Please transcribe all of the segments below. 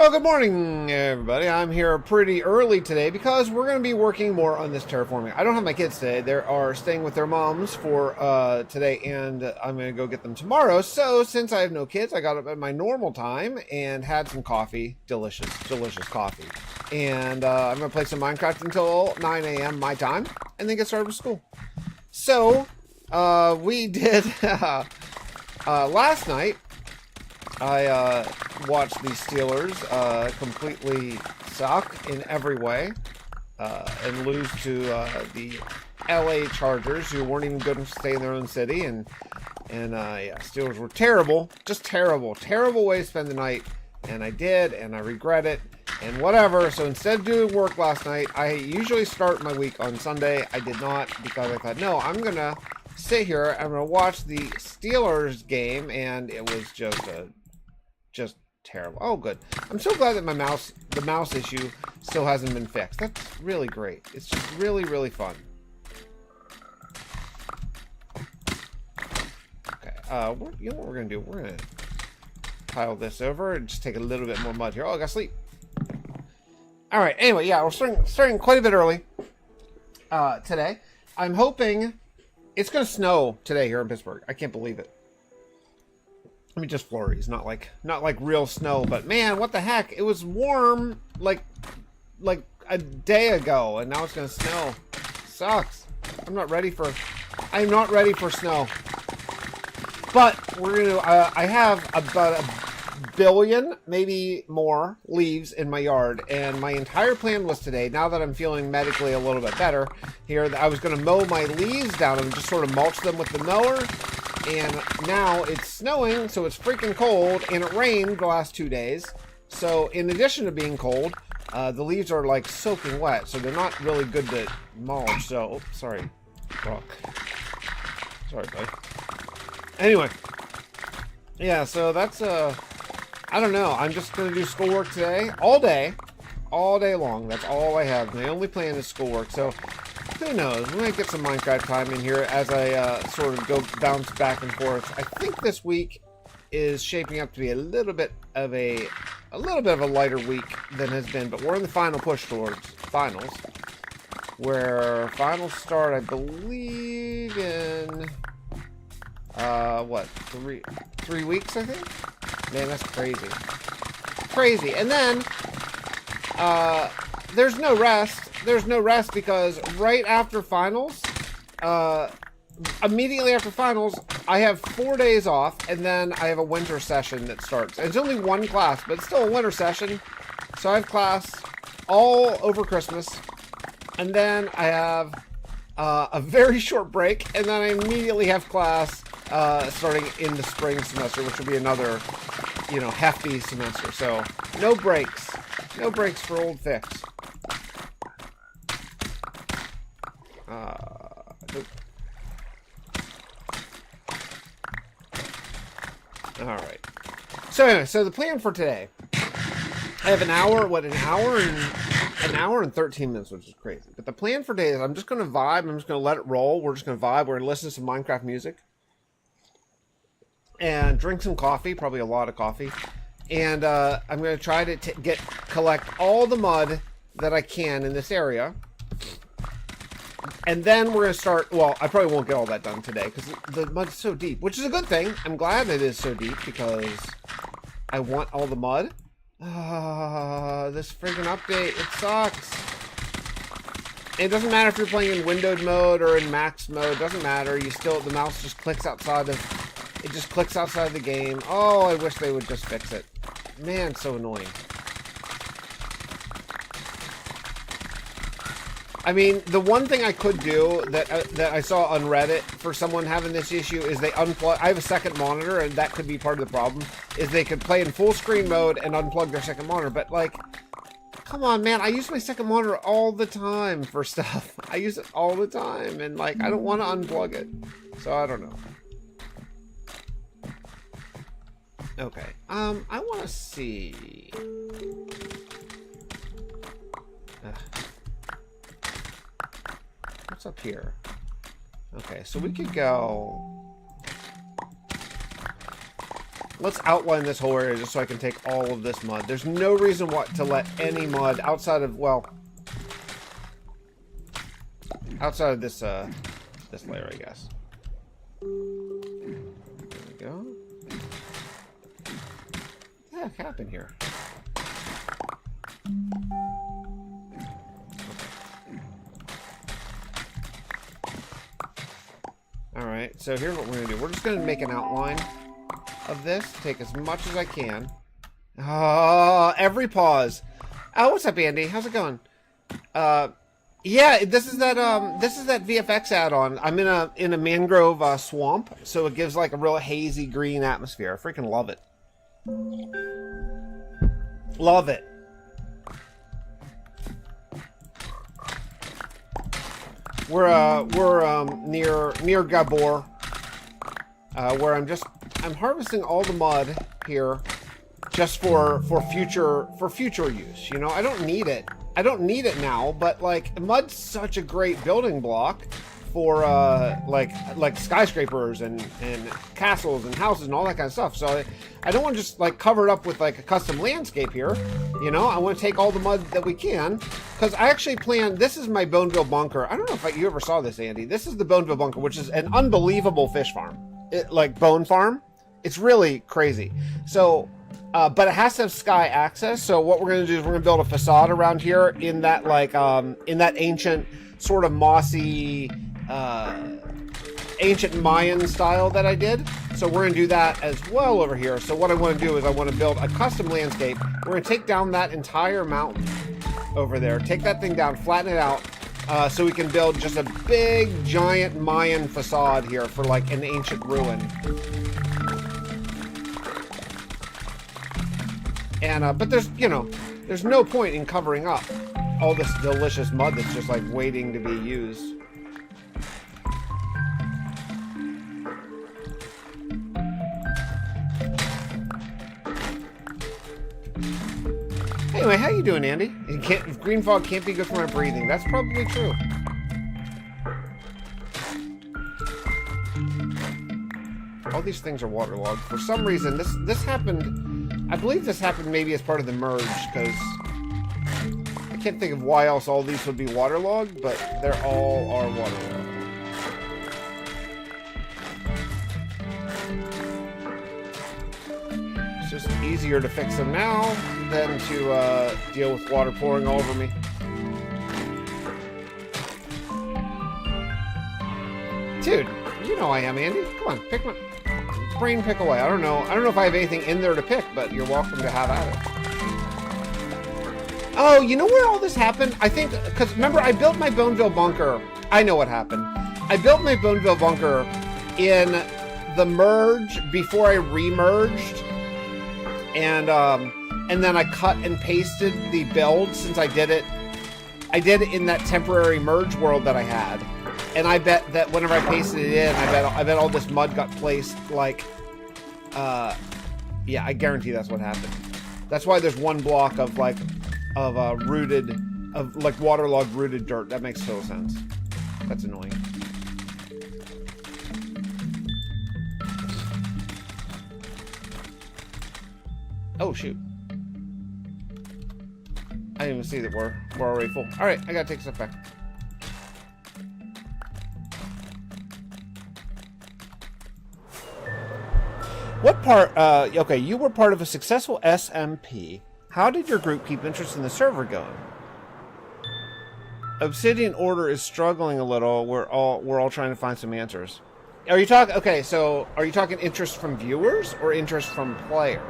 Well, good morning, everybody. I'm here pretty early today because we're going to be working more on this terraforming. I don't have my kids today. They are staying with their moms for today, and I'm going to go get them tomorrow. So since I have no kids, I got up at my normal time and had some coffee. Delicious, delicious coffee. And I'm going to play some Minecraft until 9 a.m. my time, and then get started with school. So we did last night. I watched the Steelers completely suck in every way and lose to the LA Chargers, who weren't even good enough to stay in their own city. And yeah, Steelers were terrible, just terrible way to spend the night. And I did, and I regret it, and whatever. So instead of doing work last night, I usually start my week on Sunday. I did not, because I thought, no, I'm gonna sit here, I'm gonna watch the Steelers game, and it was just terrible. Oh, good. I'm so glad that the mouse issue still hasn't been fixed. That's really great. It's just really, really fun. Okay, you know what we're gonna do? We're gonna pile this over and just take a little bit more mud here. Oh, I gotta sleep. All right. Anyway, yeah, we're starting quite a bit early today. I'm hoping it's gonna snow today here in Pittsburgh. I can't believe it. I mean, just flurries, not like real snow, but man, what the heck? It was warm like a day ago, and now it's gonna snow. Sucks. I'm not ready for snow. But we're gonna. I have about 1 billion, maybe more, leaves in my yard, and my entire plan was today. Now that I'm feeling medically a little bit better here, that I was gonna mow my leaves down and just sort of mulch them with the mower. And now it's snowing, so it's freaking cold, and it rained the last 2 days. So in addition to being cold, the leaves are like soaking wet, so they're not really good to mulch. So, oops, sorry, Brock. Sorry, buddy. Anyway, yeah. So that's I don't know. I'm just gonna do schoolwork today, all day long. That's all I have. My only plan is schoolwork. So. Who knows? We might get some Minecraft time in here as I sort of go bounce back and forth. I think this week is shaping up to be a little bit of a lighter week than has been, but we're in the final push towards finals, where finals start, I believe, in what, three weeks, I think. Man, that's crazy. And then there's no rest. There's no rest because right after finals, immediately after finals, I have 4 days off, and then I have a winter session that starts. And it's only one class, but it's still a winter session. So I have class all over Christmas, and then I have a very short break, and then I immediately have class starting in the spring semester, which will be another, hefty semester. So no breaks for old Fix. Alright. So anyway, so the plan for today. I have an hour and 13 minutes, which is crazy. But the plan for today is I'm just gonna vibe, I'm just gonna let it roll. We're just gonna vibe, we're gonna listen to some Minecraft music. And drink some coffee, probably a lot of coffee. And I'm gonna try to collect all the mud that I can in this area. And then we're going to start, well, I probably won't get all that done today because the mud's so deep, which is a good thing. I'm glad it is so deep because I want all the mud. This friggin' update, it sucks. It doesn't matter if you're playing in windowed mode or in max mode, it doesn't matter. The mouse just clicks outside of the game. Oh, I wish they would just fix it. Man, so annoying. I mean, the one thing I could do that I saw on Reddit for someone having this issue is they unplug. I have a second monitor, and that could be part of the problem. Is they could play in full screen mode and unplug their second monitor. But like, come on, man! I use my second monitor all the time for stuff. I use it all the time, and like, I don't want to unplug it. So I don't know. Okay. I want to see. What's up here? Okay, so we could go let's outline this whole area just so I can take all of this mud. There's no reason to let any mud outside of, well, outside of this this layer, I guess. There we go. What the heck happened here? Alright, so here's what we're going to do. We're just going to make an outline of this. Take as much as I can. Oh, every pause. Oh, what's up, Andy? How's it going? Yeah, this is that VFX add-on. I'm in a mangrove swamp, so it gives like a real hazy green atmosphere. I freaking love it. Love it. We're near Gabor, where I'm harvesting all the mud here just for future use. You know, I don't need it. I don't need it now, but like mud's such a great building block for like skyscrapers and castles and houses and all that kind of stuff. So I don't want to just like cover it up with like a custom landscape here. You know, I want to take all the mud that we can, because I actually plan. This is my Boneville bunker. I don't know if you ever saw this, Andy. This is the Boneville bunker, which is an unbelievable fish farm, like bone farm. It's really crazy. So. But it has to have sky access. So what we're going to do is we're going to build a facade around here in that like in that ancient sort of mossy ancient Mayan style that I did. So we're going to do that as well over here. So what I want to do is I want to build a custom landscape. We're going to take down that entire mountain over there. Take that thing down, flatten it out, so we can build just a big giant Mayan facade here for like an ancient ruin. And, but there's no point in covering up all this delicious mud that's just like waiting to be used. Anyway, how you doing, Andy? Green fog can't be good for my breathing. That's probably true. All these things are waterlogged. For some reason, this happened. I believe this happened maybe as part of the merge, because I can't think of why else all these would be waterlogged, but they're all are waterlogged. It's just easier to fix them now than to deal with water pouring all over me. Dude, you know I am, Andy. Come on, pick my... brain pick away. I don't know if I have anything in there to pick, but you're welcome to have at it. Oh, you know where all this happened? I think, because remember, I built my Boneville bunker. I know what happened. I built my Boneville bunker in the merge before I re-merged, and then I cut and pasted the build since I did it in that temporary merge world that I had. And I bet that whenever I pasted it in, I bet all this mud got placed like, yeah, I guarantee that's what happened. That's why there's one block of like, waterlogged rooted dirt. That makes total sense. That's annoying. Oh shoot! I didn't even see that we're already full. All right, I gotta take a step back. What part, okay, you were part of a successful SMP. How did your group keep interest in the server going? Obsidian Order is struggling a little. We're all trying to find some answers. Are you talking, okay, so are you talking interest from viewers or interest from players?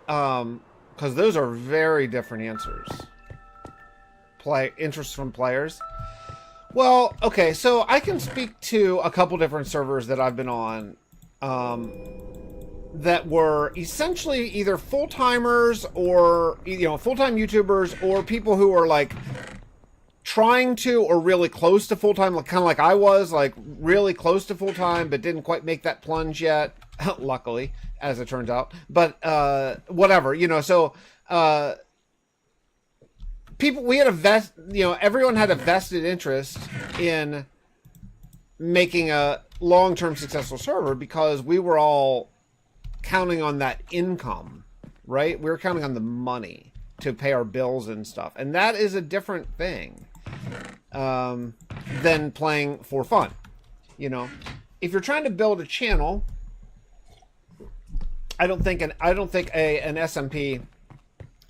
Because those are very different answers. Interest from players. Well, okay, so I can speak to a couple different servers that I've been on that were essentially either full-timers or, full-time YouTubers, or people who are like trying to or really close to full-time, like, kind of like I was, like really close to full-time but didn't quite make that plunge yet, luckily, as it turns out. But whatever, so people, we had everyone had a vested interest in making a long-term successful server because we were all counting on that income, right? We were counting on the money to pay our bills and stuff. And that is a different thing than playing for fun. You know, if you're trying to build a channel, I don't think an SMP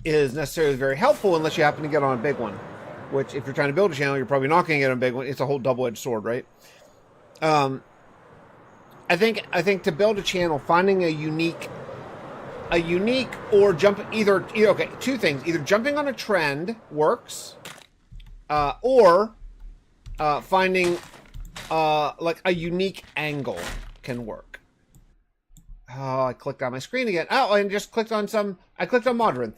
is necessarily very helpful unless you happen to get on a big one. Which, if you're trying to build a channel, you're probably not going to get on a big one. It's a whole double-edged sword, right? I think to build a channel, finding a unique or okay, two things: either jumping on a trend works, or finding like a unique angle can work. Oh, I clicked on my screen again. Oh, I just clicked on I clicked on Modrinth.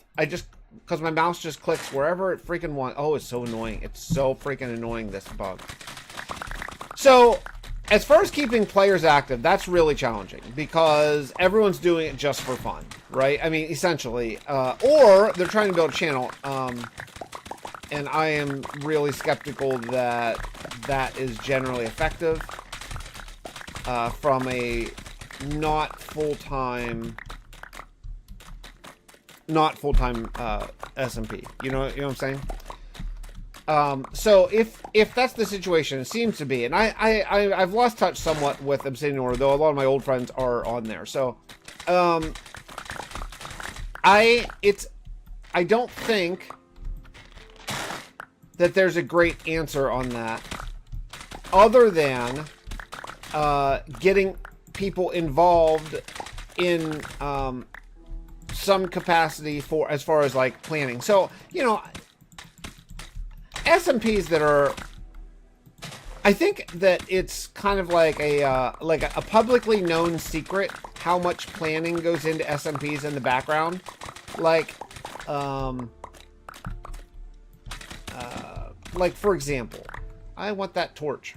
Because my mouse just clicks wherever it freaking wants. Oh, it's so annoying. It's so freaking annoying, this bug. So, as far as keeping players active, that's really challenging. Because everyone's doing it just for fun, right? I mean, essentially. Or they're trying to build a channel. And I am really skeptical that that is generally effective. From a not full-time SMP. You know what I'm saying? So if that's the situation, it seems to be, and I've lost touch somewhat with Obsidian Order, though a lot of my old friends are on there. So I don't think that there's a great answer on that, other than getting people involved in some capacity as far as like planning. So, you know, SMPs that are, I think that it's kind of like a publicly known secret how much planning goes into SMPs in the background. Like for example, I want that torch.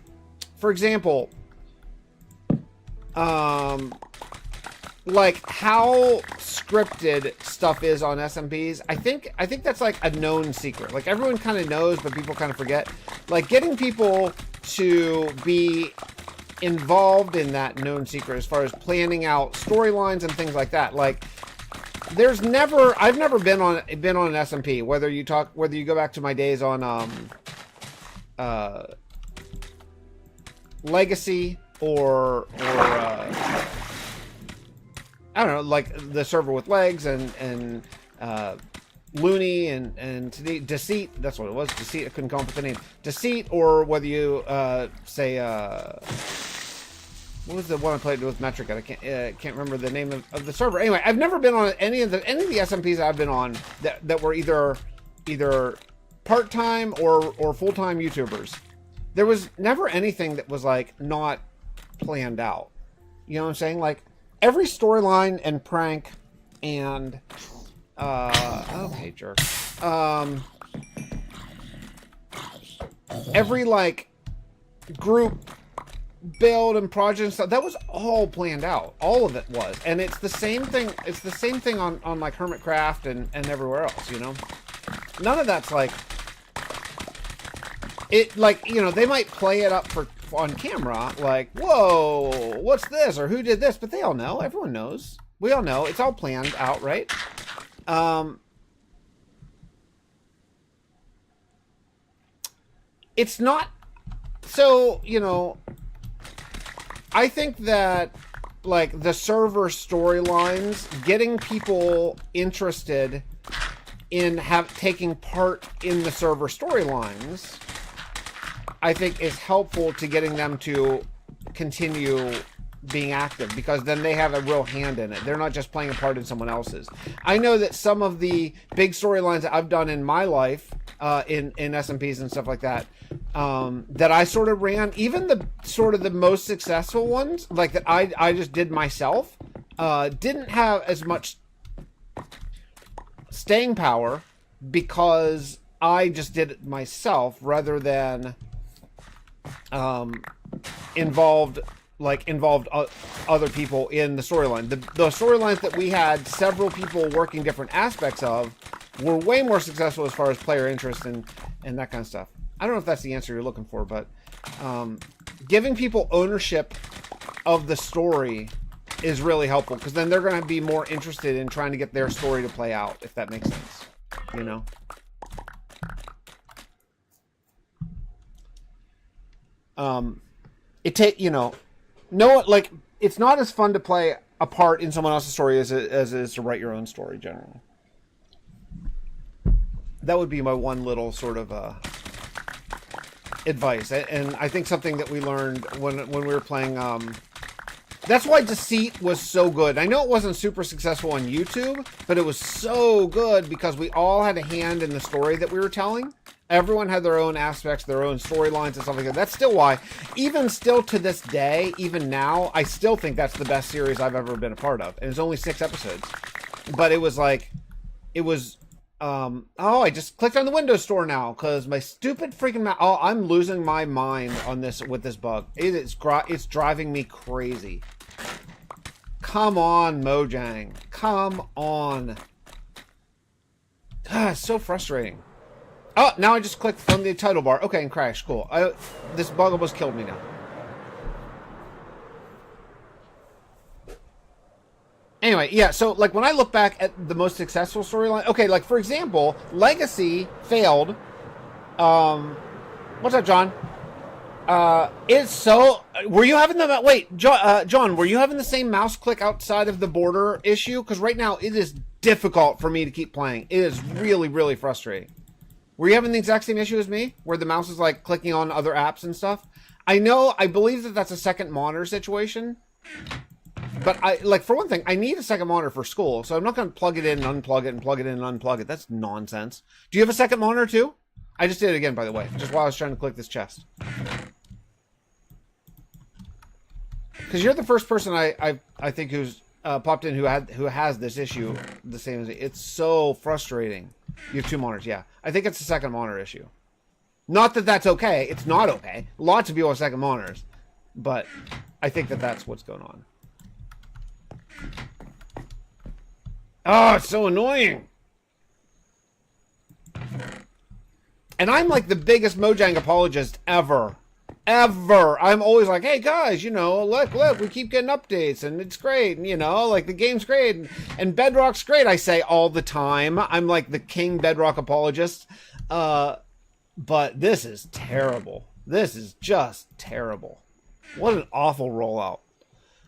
For example, like how scripted stuff is on SMPs, I think that's like a known secret. Like everyone kind of knows, but people kind of forget. Like getting people to be involved in that known secret as far as planning out storylines and things like that. Like I've never been on an SMP, whether you go back to my days on Legacy or I don't know, like the server with legs and Looney and Deceit. That's what it was. Deceit. I couldn't come up with the name. Deceit, or whether you say what was the one I played with Metric? I can't remember the name of the server. Anyway, I've never been on any of the SMPs I've been on that were either part-time or full-time YouTubers. There was never anything that was like not planned out. You know what I'm saying? Like every storyline and prank and okay, jerk. Every like group build and project and stuff, that was all planned out. All of it was. And it's the same thing. It's the same thing on like Hermitcraft and everywhere else, you know? None of that's like it, like, you know, they might play it up on camera, like, whoa, what's this? Or who did this? But they all know. Everyone knows. We all know. It's all planned out, right? It's not... So, you know, I think that, like, the server storylines, getting people interested in taking part in the server storylines, I think is helpful to getting them to continue being active, because then they have a real hand in it. They're not just playing a part in someone else's. I know that some of the big storylines that I've done in my life, in SMPs and stuff like that, that I sort of ran, even the sort of the most successful ones, like that I just did myself, didn't have as much staying power because I just did it myself rather than involved other people in the storyline. The storylines that we had several people working different aspects of were way more successful as far as player interest and that kind of stuff. I don't know if that's the answer you're looking for, but giving people ownership of the story is really helpful, because then they're going to be more interested in trying to get their story to play out, if that makes sense. You know? Like, it's not as fun to play a part in someone else's story as it is to write your own story, generally. That would be my one little sort of advice. And I think something that we learned when we were playing... that's why Deceit was so good. I know it wasn't super successful on YouTube, but it was so good because we all had a hand in the story that we were telling. Everyone had their own aspects, their own storylines and stuff like that. That's still why, even still to this day, even now, I still think that's the best series I've ever been a part of. And it's only 6 episodes. But it was like, I just clicked on the Windows Store now because my stupid freaking mouse. Oh, I'm losing my mind on this with this bug. It's driving me crazy. Come on, Mojang. Come on. God, it's so frustrating. Oh, now I just clicked from the title bar. Okay, and crashed. Cool. This bug almost killed me now. Anyway, yeah, so, like, when I look back at the most successful storyline... Okay, like, for example, Legacy failed. What's up, John? It's so... Were you having the... Wait, John, were you having the same mouse click outside of the border issue? Because right now, it is difficult for me to keep playing. It is really, really frustrating. Were you having the exact same issue as me? Where the mouse is, like, clicking on other apps and stuff? I believe that that's a second monitor situation. But for one thing, I need a second monitor for school, so I'm not going to plug it in and unplug it and plug it in and unplug it. That's nonsense. Do you have a second monitor too? I just did it again, by the way, just while I was trying to click this chest. Because you're the first person I think who's popped in who has this issue the same as me. It's so frustrating. You have 2 monitors, yeah. I think it's a second monitor issue. Not that that's okay. It's not okay. Lots of people have second monitors. But I think that that's what's going on. Oh, it's so annoying. And I'm like the biggest Mojang apologist ever. Ever. I'm always like, hey guys, look, we keep getting updates and it's great. And, like the game's great and Bedrock's great. I say all the time. I'm like the king Bedrock apologist. But this is terrible. This is just terrible. What an awful rollout.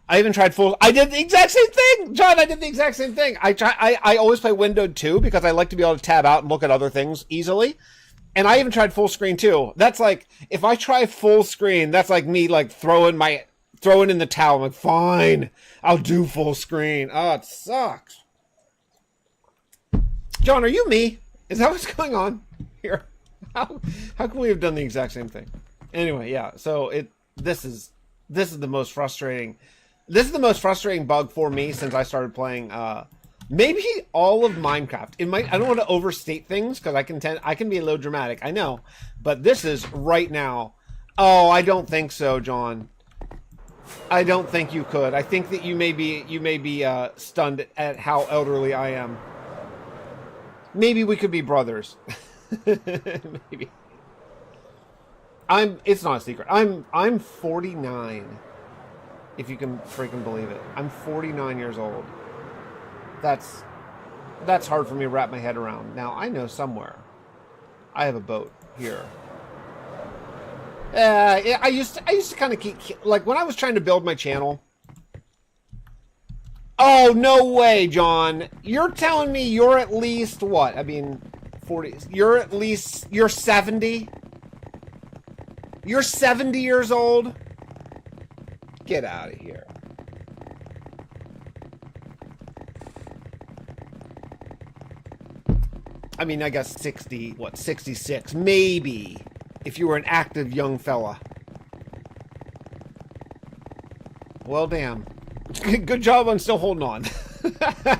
I even tried I did the exact same thing, John. I did the exact same thing. I always play windowed too because I like to be able to tab out and look at other things easily. And I even tried full screen too. That's like, if I try full screen, that's like me like throwing in the towel. I'm like, fine, I'll do full screen. Oh, it sucks. John, are you me? Is that what's going on here? How can we have done the exact same thing? Anyway, yeah. So this is the most frustrating. This is the most frustrating bug for me since I started playing. Maybe all of Minecraft. I don't want to overstate things because I can be a little dramatic. I know, but this is right now. Oh, I don't think so, John. I don't think you could. I think that you may be stunned at how elderly I am. Maybe we could be brothers. Maybe. It's not a secret. I'm 49. If you can freaking believe it. I'm 49 years old. That's hard for me to wrap my head around. Now, I know somewhere. I have a boat here. Yeah, I used to kind of keep, like, when I was trying to build my channel. Oh, no way, John. You're telling me you're at least, what? I mean, 40. You're 70? You're 70 years old? Get out of here. I mean, I guess 66, maybe, if you were an active young fella. Well, damn. Good job on still holding on.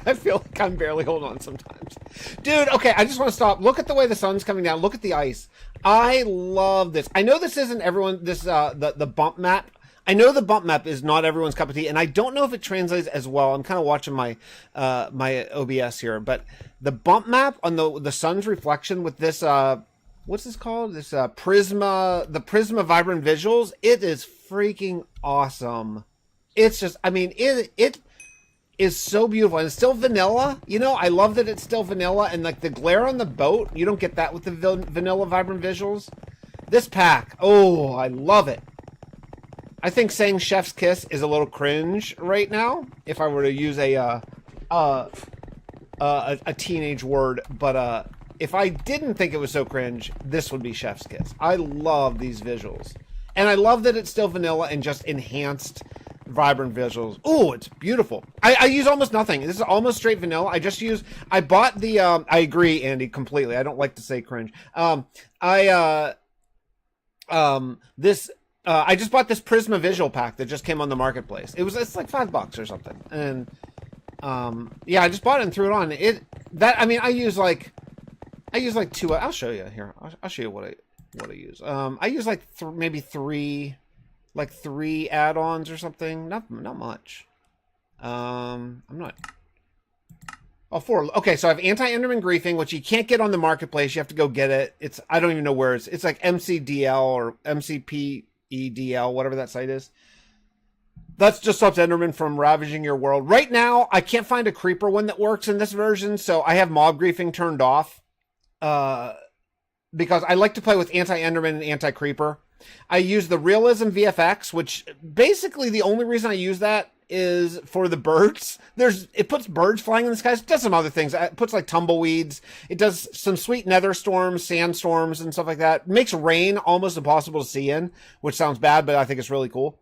I feel like I'm barely holding on sometimes. Dude, okay, I just want to stop. Look at the way the sun's coming down. Look at the ice. I love this. I know this isn't the bump map. I know the bump map is not everyone's cup of tea, and I don't know if it translates as well. I'm kind of watching my my OBS here, but the bump map on the sun's reflection with this what's this called? This Prisma, the Prisma Vibrant Visuals. It is freaking awesome. it's just, I mean, it is so beautiful, and it's still vanilla. You know, I love that it's still vanilla, and like the glare on the boat, you don't get that with the vanilla vibrant visuals. This pack, oh, I love it. I think saying Chef's Kiss is a little cringe right now, if I were to use a teenage word, but if I didn't think it was so cringe, this would be Chef's Kiss. I love these visuals. And I love that it's still vanilla and just enhanced vibrant visuals. Ooh, it's beautiful. I use almost nothing. This is almost straight vanilla. I bought the, I agree, Andy, completely. I don't like to say cringe. I just bought this Prisma Visual Pack that just came on the marketplace. It's like $5 or something. And, yeah, I just bought it and threw it on. I use like two, I'll show you here. I'll show you what I use. I use like maybe three add-ons or something. Not much. I'm not. Oh, 4. Okay, so I have Anti-Enderman Griefing, which you can't get on the marketplace. You have to go get it. I don't even know where it's like MCDL or MCPEDL, whatever that site is. That's just stops Enderman from ravaging your world. Right now, I can't find a creeper one that works in this version, so I have Mob Griefing turned off. Because I like to play with Anti-Enderman and Anti-Creeper. I use the Realism VFX, which basically the only reason I use that is for the birds. It puts birds flying in the skies. It does some other things. It puts like tumbleweeds. It does some sweet nether storms, sandstorms, and stuff like that. It makes rain almost impossible to see in, which sounds bad, but I think it's really cool.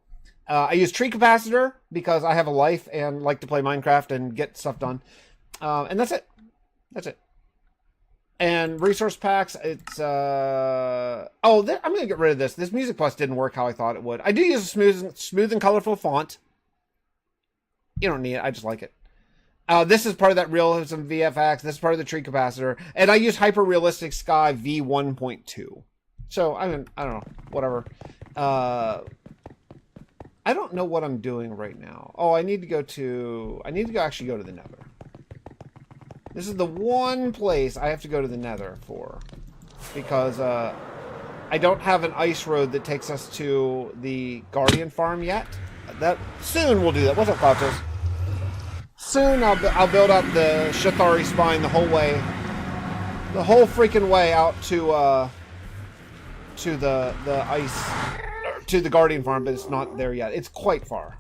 I use Tree Capacitor because I have a life and like to play Minecraft and get stuff done. And that's it. That's it. And resource packs, it's, I'm going to get rid of this. This Music Plus didn't work how I thought it would. I do use a smooth and colorful font. You don't need it. I just like it. This is part of that Realism VFX. This is part of the Tree Capacitor. And I use Hyper Realistic Sky V1.2. So, I don't know. Whatever. I don't know what I'm doing right now. Oh, I need to actually go to the Nether. This is the one place I have to go to the Nether for. Because, I don't have an ice road that takes us to the Guardian farm yet. Soon we'll do that. What's up, Klatos? Soon I'll build up the Shathari spine the whole freaking way out to the ice, to the Guardian farm, but it's not there yet. It's quite far.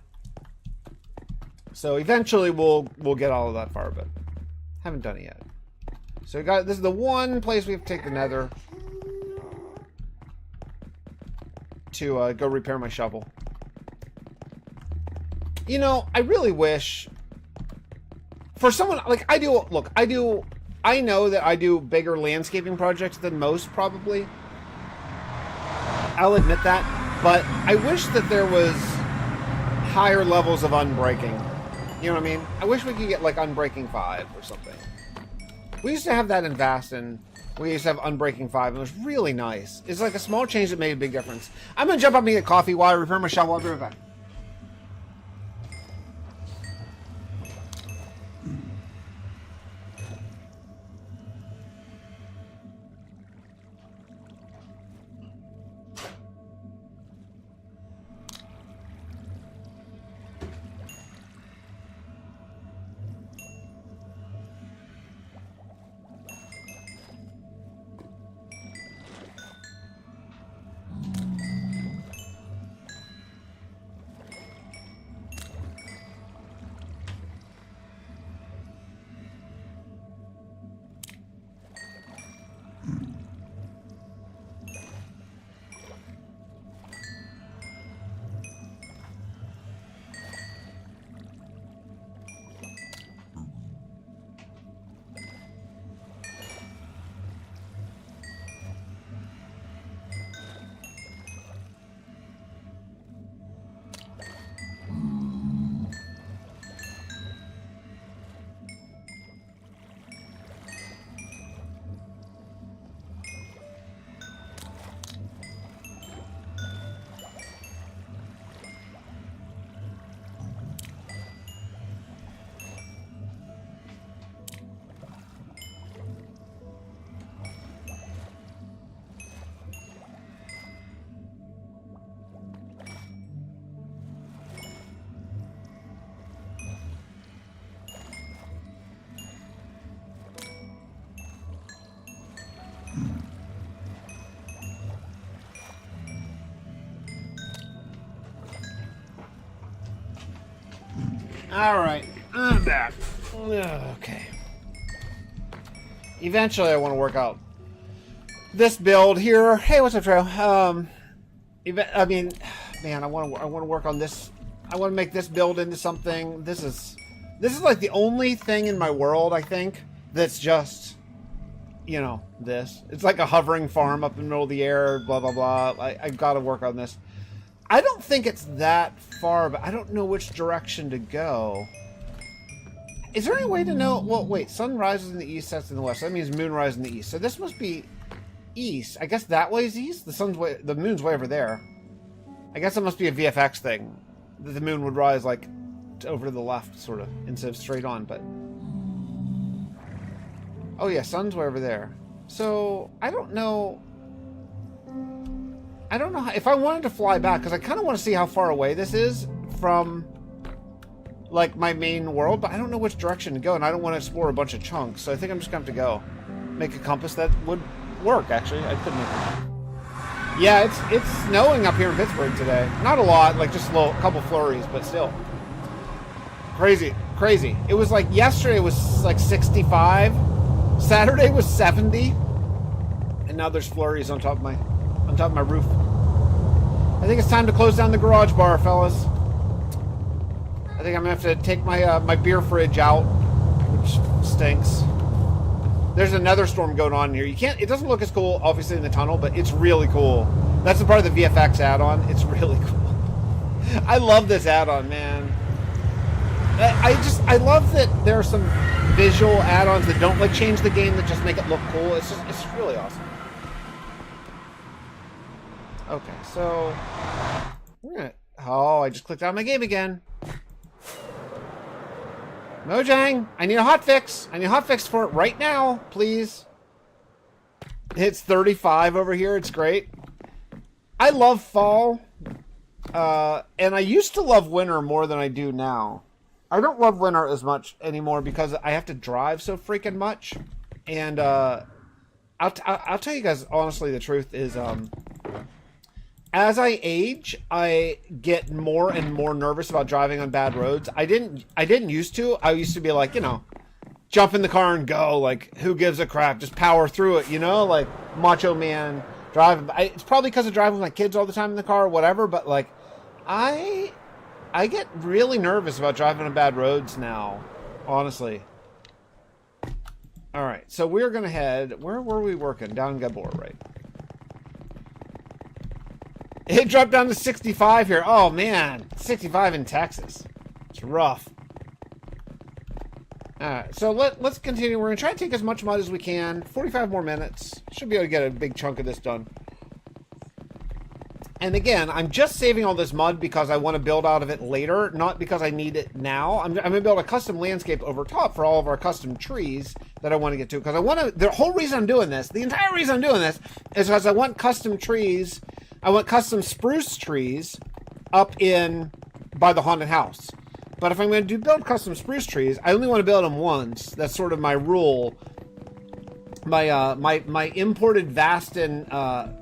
So eventually we'll get all of that far, but haven't done it yet. So this is the one place we have to take the Nether to go repair my shovel. You know, I really wish for someone like I know that I do bigger landscaping projects than most, probably. I'll admit that, but I wish that there was higher levels of unbreaking. You know what I mean? I wish we could get like Unbreaking 5 or something. We used to have that in Vastin. We used to have Unbreaking 5, and it was really nice. It's like a small change that made a big difference. I'm gonna jump up and get coffee while I repair my shovel. I'll be right back. Alright, I'm back. Okay. Eventually I want to work out this build here. Hey, what's up, Trail? I mean, man, I want to work on this. I want to make this build into something. This is like the only thing in my world, I think, that's just, you know, this. It's like a hovering farm up in the middle of the air, blah, blah, blah. I got to work on this. I don't think it's that far, but I don't know which direction to go. Is there any way to know? Well, wait, sun rises in the east, sets in the west. That means moon rises in the east. So this must be east. I guess that way is east. The moon's way over there. I guess it must be a VFX thing. The moon would rise like over to the left, sort of, instead of straight on. But oh yeah, sun's way over there. So I don't know. I don't know how, if I wanted to fly back, because I kind of want to see how far away this is from, like, my main world, but I don't know which direction to go, and I don't want to explore a bunch of chunks, so I think I'm just going to have to go. Make a compass that would work, actually. I could make it. Yeah, it's snowing up here in Pittsburgh today. Not a lot, like just a couple flurries, but still. Crazy, crazy. It was like, yesterday was like 65, Saturday was 70, and now there's flurries on top of my roof. I think it's time to close down the garage bar, fellas. I think I'm gonna have to take my my beer fridge out, which stinks. There's another storm going on here. It doesn't look as cool, obviously, in the tunnel, but it's really cool. That's the part of the VFX add-on. It's really cool. I love this add-on, man. I love that there are some visual add-ons that don't like change the game, that just make it look cool. It's really awesome. Okay, so we're gonna. Oh, I just clicked out my game again. Mojang, I need a hotfix. I need a hotfix for it right now, please. It's 35 over here. It's great. I love fall, and I used to love winter more than I do now. I don't love winter as much anymore because I have to drive so freaking much, and I'll tell you guys honestly, the truth is, as I age, I get more and more nervous about driving on bad roads. I didn't used to. I used to be like, you know, jump in the car and go. Like, who gives a crap? Just power through it, you know? Like, macho man driving. It's probably because I drive with my kids all the time in the car or whatever, but, like, I get really nervous about driving on bad roads now, honestly. All right, so we're going to head... Where were we working? Down in Gabor, right? It dropped down to 65 here. Oh, man. 65 in Texas. It's rough. Alright, so let's continue. We're going to try to take as much mud as we can. 45 more minutes. Should be able to get a big chunk of this done. And again, I'm just saving all this mud because I want to build out of it later, not because I need it now. I'm going to build a custom landscape over top for all of our custom trees that I want to get to. Because I want to... The whole reason I'm doing this, the entire reason I'm doing this, is because I want custom trees... I want custom spruce trees up in by the haunted house. But if I'm going to build custom spruce trees, I only want to build them once. That's sort of my rule. My imported Vastin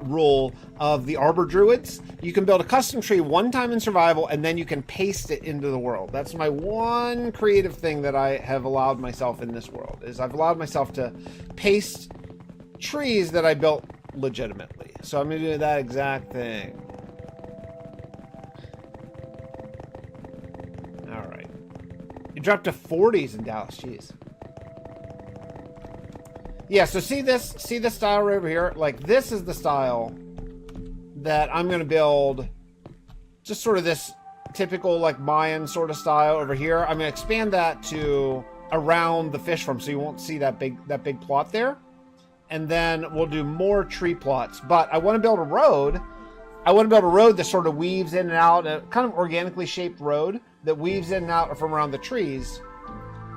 rule of the Arbor Druids. You can build a custom tree one time in survival, and then you can paste it into the world. That's my one creative thing that I have allowed myself in this world. Is I've allowed myself to paste trees that I built legitimately. So I'm going to do that exact thing. Alright. It dropped to 40s in Dallas. Jeez. Yeah, so see this style right over here? Like, this is the style that I'm going to build. Just sort of this typical, like, Mayan sort of style over here. I'm going to expand that to around the fish farm so you won't see that big plot there. And then we'll do more tree plots. But I want to build a road. I want to build a road that sort of weaves in and out, a kind of organically shaped road that weaves in and out from around the trees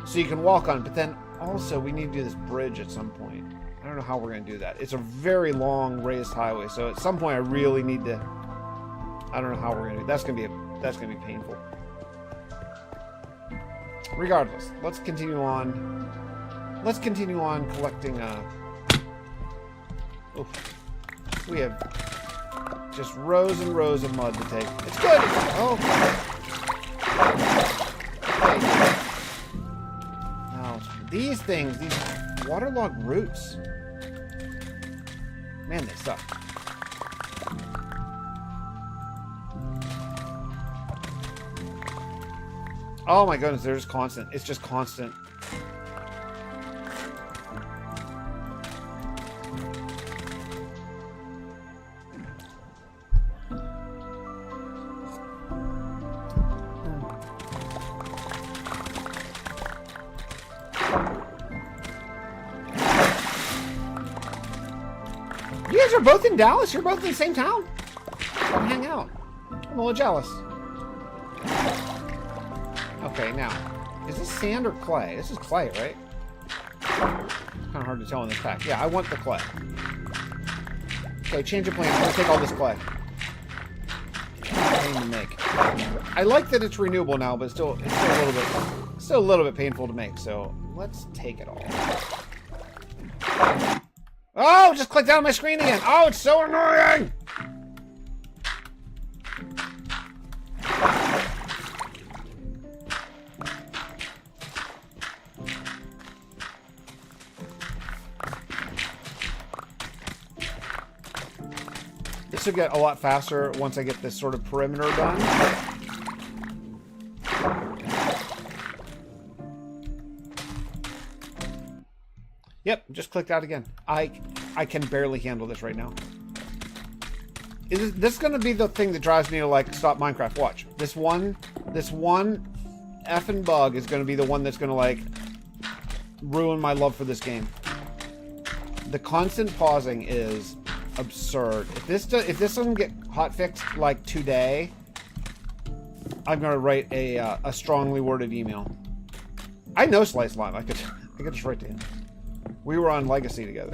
so you can walk on it. But then also we need to do this bridge at some point. I don't know how we're going to do that. It's a very long raised highway. So at some point I really need to... I don't know how we're going to do it. That's going to be painful. Regardless, let's continue on. Let's continue on collecting... Oof. We have just rows and rows of mud to take. It's good. Oh. Hey. These things, these waterlogged roots. Man, they suck. Oh my goodness, they're just constant. It's just constant. You guys are both in Dallas? You're both in the same town? Come hang out. I'm a little jealous. Okay, now, is this sand or clay? This is clay, right? Kind of hard to tell in this pack. Yeah, I want the clay. Okay, change of plan. I'm gonna take all this clay. Pain to make. I like that it's renewable now, but it's still a little bit painful to make. So let's take it all. Oh, just clicked out on my screen again. Oh, it's so annoying. This will get a lot faster once I get this sort of perimeter done. Yep, just clicked out again. I can barely handle this right now. This is going to be the thing that drives me to like stop Minecraft. Watch. This one effing bug is going to be the one that's going to like ruin my love for this game. The constant pausing is absurd. If this doesn't get hot fixed like today, I'm gonna write a strongly worded email. I know Slice Lime. I could just write to him. We were on Legacy together.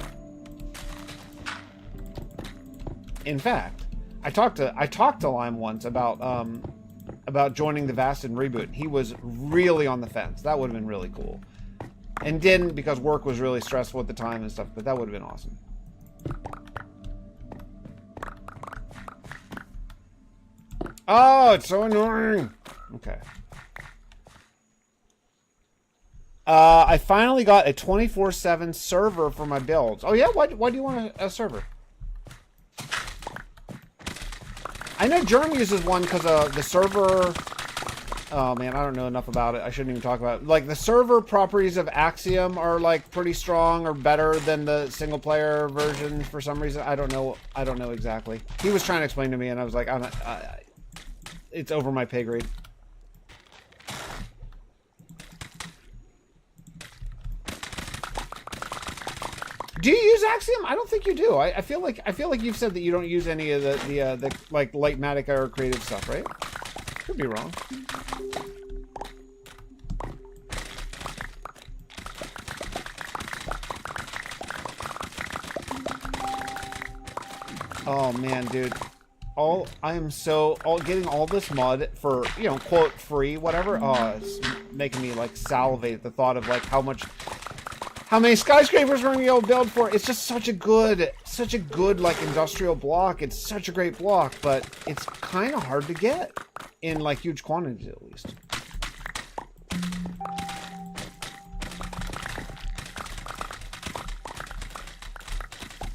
In fact, I talked to Lime once about joining the Vastin reboot. He was really on the fence. That would have been really cool, and didn't because work was really stressful at the time and stuff. But that would have been awesome. Oh, it's so annoying. Okay. I finally got a 24/7 server for my builds. Oh yeah, why do you want a server? I know Germ uses one because the server. Oh man, I don't know enough about it. I shouldn't even talk about it. Like the server properties of Axiom are like pretty strong or better than the single player version for some reason. I don't know exactly. He was trying to explain to me, and I was like, it's over my pay grade. Do you use Axiom? I don't think you do. I feel like you've said that you don't use any of the like Lightmatica or creative stuff, right? Could be wrong. Oh man, dude. Getting all this mud for, quote free, whatever. Oh, it's making me like salivate at the thought of like how many skyscrapers we're gonna be able to build for. It's just such a good like industrial block. It's such a great block, but it's kind of hard to get in like huge quantities at least.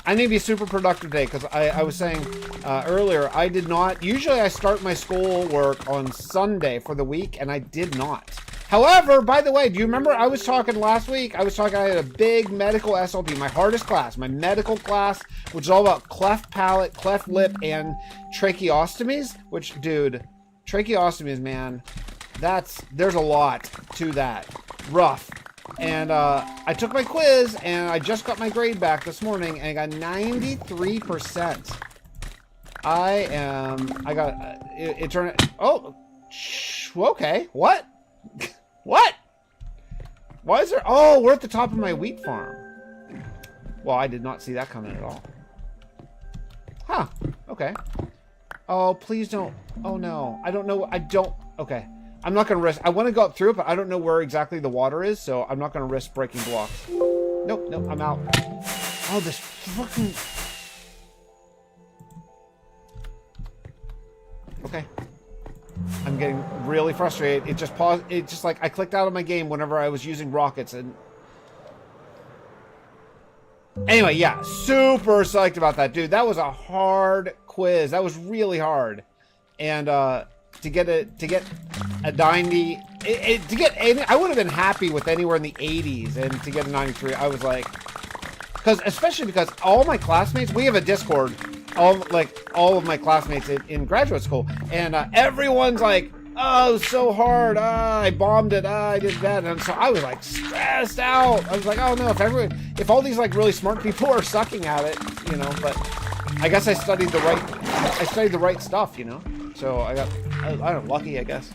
I need to be super productive today because I was saying earlier, I did not. Usually I start my school work on Sunday for the week, and I did not. However, by the way, do you remember I was talking last week? I had a big medical SLP, my hardest class, my medical class, which is all about cleft palate, cleft lip, and tracheostomies. Which, dude, tracheostomies, man, there's a lot to that. Rough. And I took my quiz, and I just got my grade back this morning, and I got 93%. It turned, okay, what? What? Why is there, we're at the top of my wheat farm. Well, I did not see that coming at all. Huh, okay. Oh, please don't, oh no, okay. I'm not going to risk... I want to go up through it, but I don't know where exactly the water is, so I'm not going to risk breaking blocks. Nope, I'm out. Oh, this fucking... Okay. I'm getting really frustrated. It just paused. It just like... I clicked out of my game whenever I was using rockets, and Anyway, yeah, super psyched about that, dude. That was a hard quiz. That was really hard. And to get a 90, I would have been happy with anywhere in the 80s, and to get a 93, I was like, especially because all my classmates, we have a Discord, all of my classmates in graduate school, and everyone's like, oh, so hard, I bombed it, I did that, and so I was like stressed out. I was like, oh no, if all these like really smart people are sucking at it, you know. But I guess I studied the right stuff, you know. So I don't know, lucky, I guess.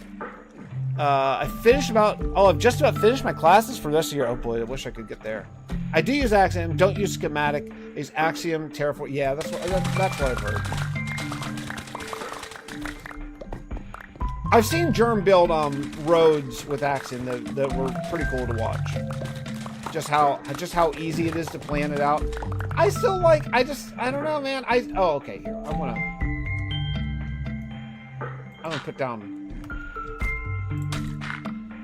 I've just about finished my classes for the rest of the year. Oh boy, I wish I could get there. I do use Axiom, don't use Schematic. Use Axiom, Terraform. Yeah, that's what I've heard. I've seen Germ build roads with Axiom that were pretty cool to watch. Just how easy it is to plan it out. I still like, I don't know, man. Okay, here. I'm gonna put down.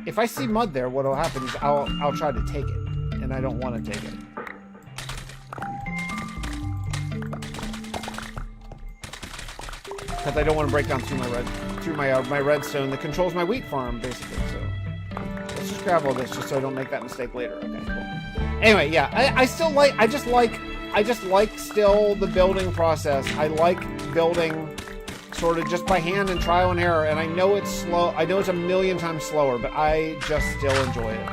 If I see mud there, what'll happen is I'll try to take it, and I don't want to take it. Because I don't want to break down through my redstone that controls my wheat farm, basically. So let's just grab all this just so I don't make that mistake later. Okay, cool. Anyway, yeah, I just like still the building process. I like building sort of just by hand and trial and error, and I know it's slow. I know it's a million times slower, but I just still enjoy it.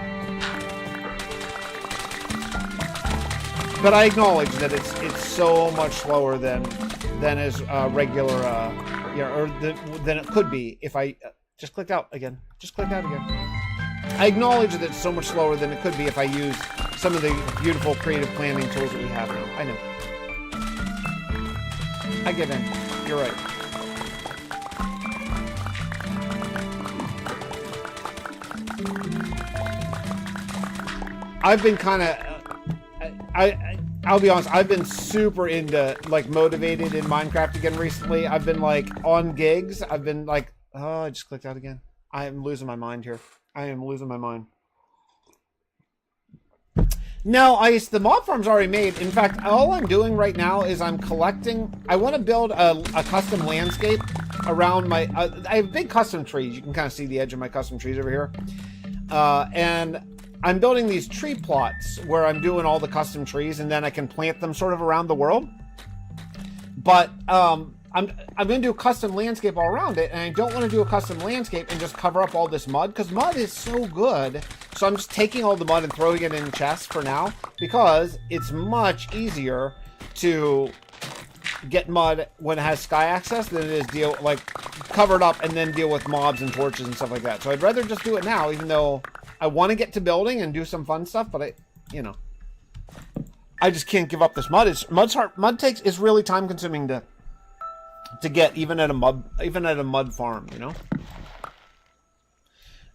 But I acknowledge that it's so much slower than is regular, than it could be if I just clicked out again. Just clicked out again. I acknowledge that it's so much slower than it could be if I used some of the beautiful creative planning tools that we have now. I know. I get in. You're right. I've been kind of, I'll be honest, I've been super into, like, motivated in Minecraft again recently. I've been, like, on gigs. I've been, like, oh, I just clicked out again. I am losing my mind here. I am losing my mind. No, the mob farm's already made. In fact, all I'm doing right now is I'm collecting. I want to build a custom landscape around my, I have big custom trees. You can kind of see the edge of my custom trees over here. And I'm building these tree plots where I'm doing all the custom trees, and then I can plant them sort of around the world. But I'm going to do a custom landscape all around it, and I don't want to do a custom landscape and just cover up all this mud, because mud is so good. So I'm just taking all the mud and throwing it in chests for now, because it's much easier to get mud when it has sky access than it is cover it up and then deal with mobs and torches and stuff like that. So I'd rather just do it now, even though I want to get to building and do some fun stuff, but I just can't give up this mud. Mud's hard. It's really time consuming to get, even at a mud farm, you know.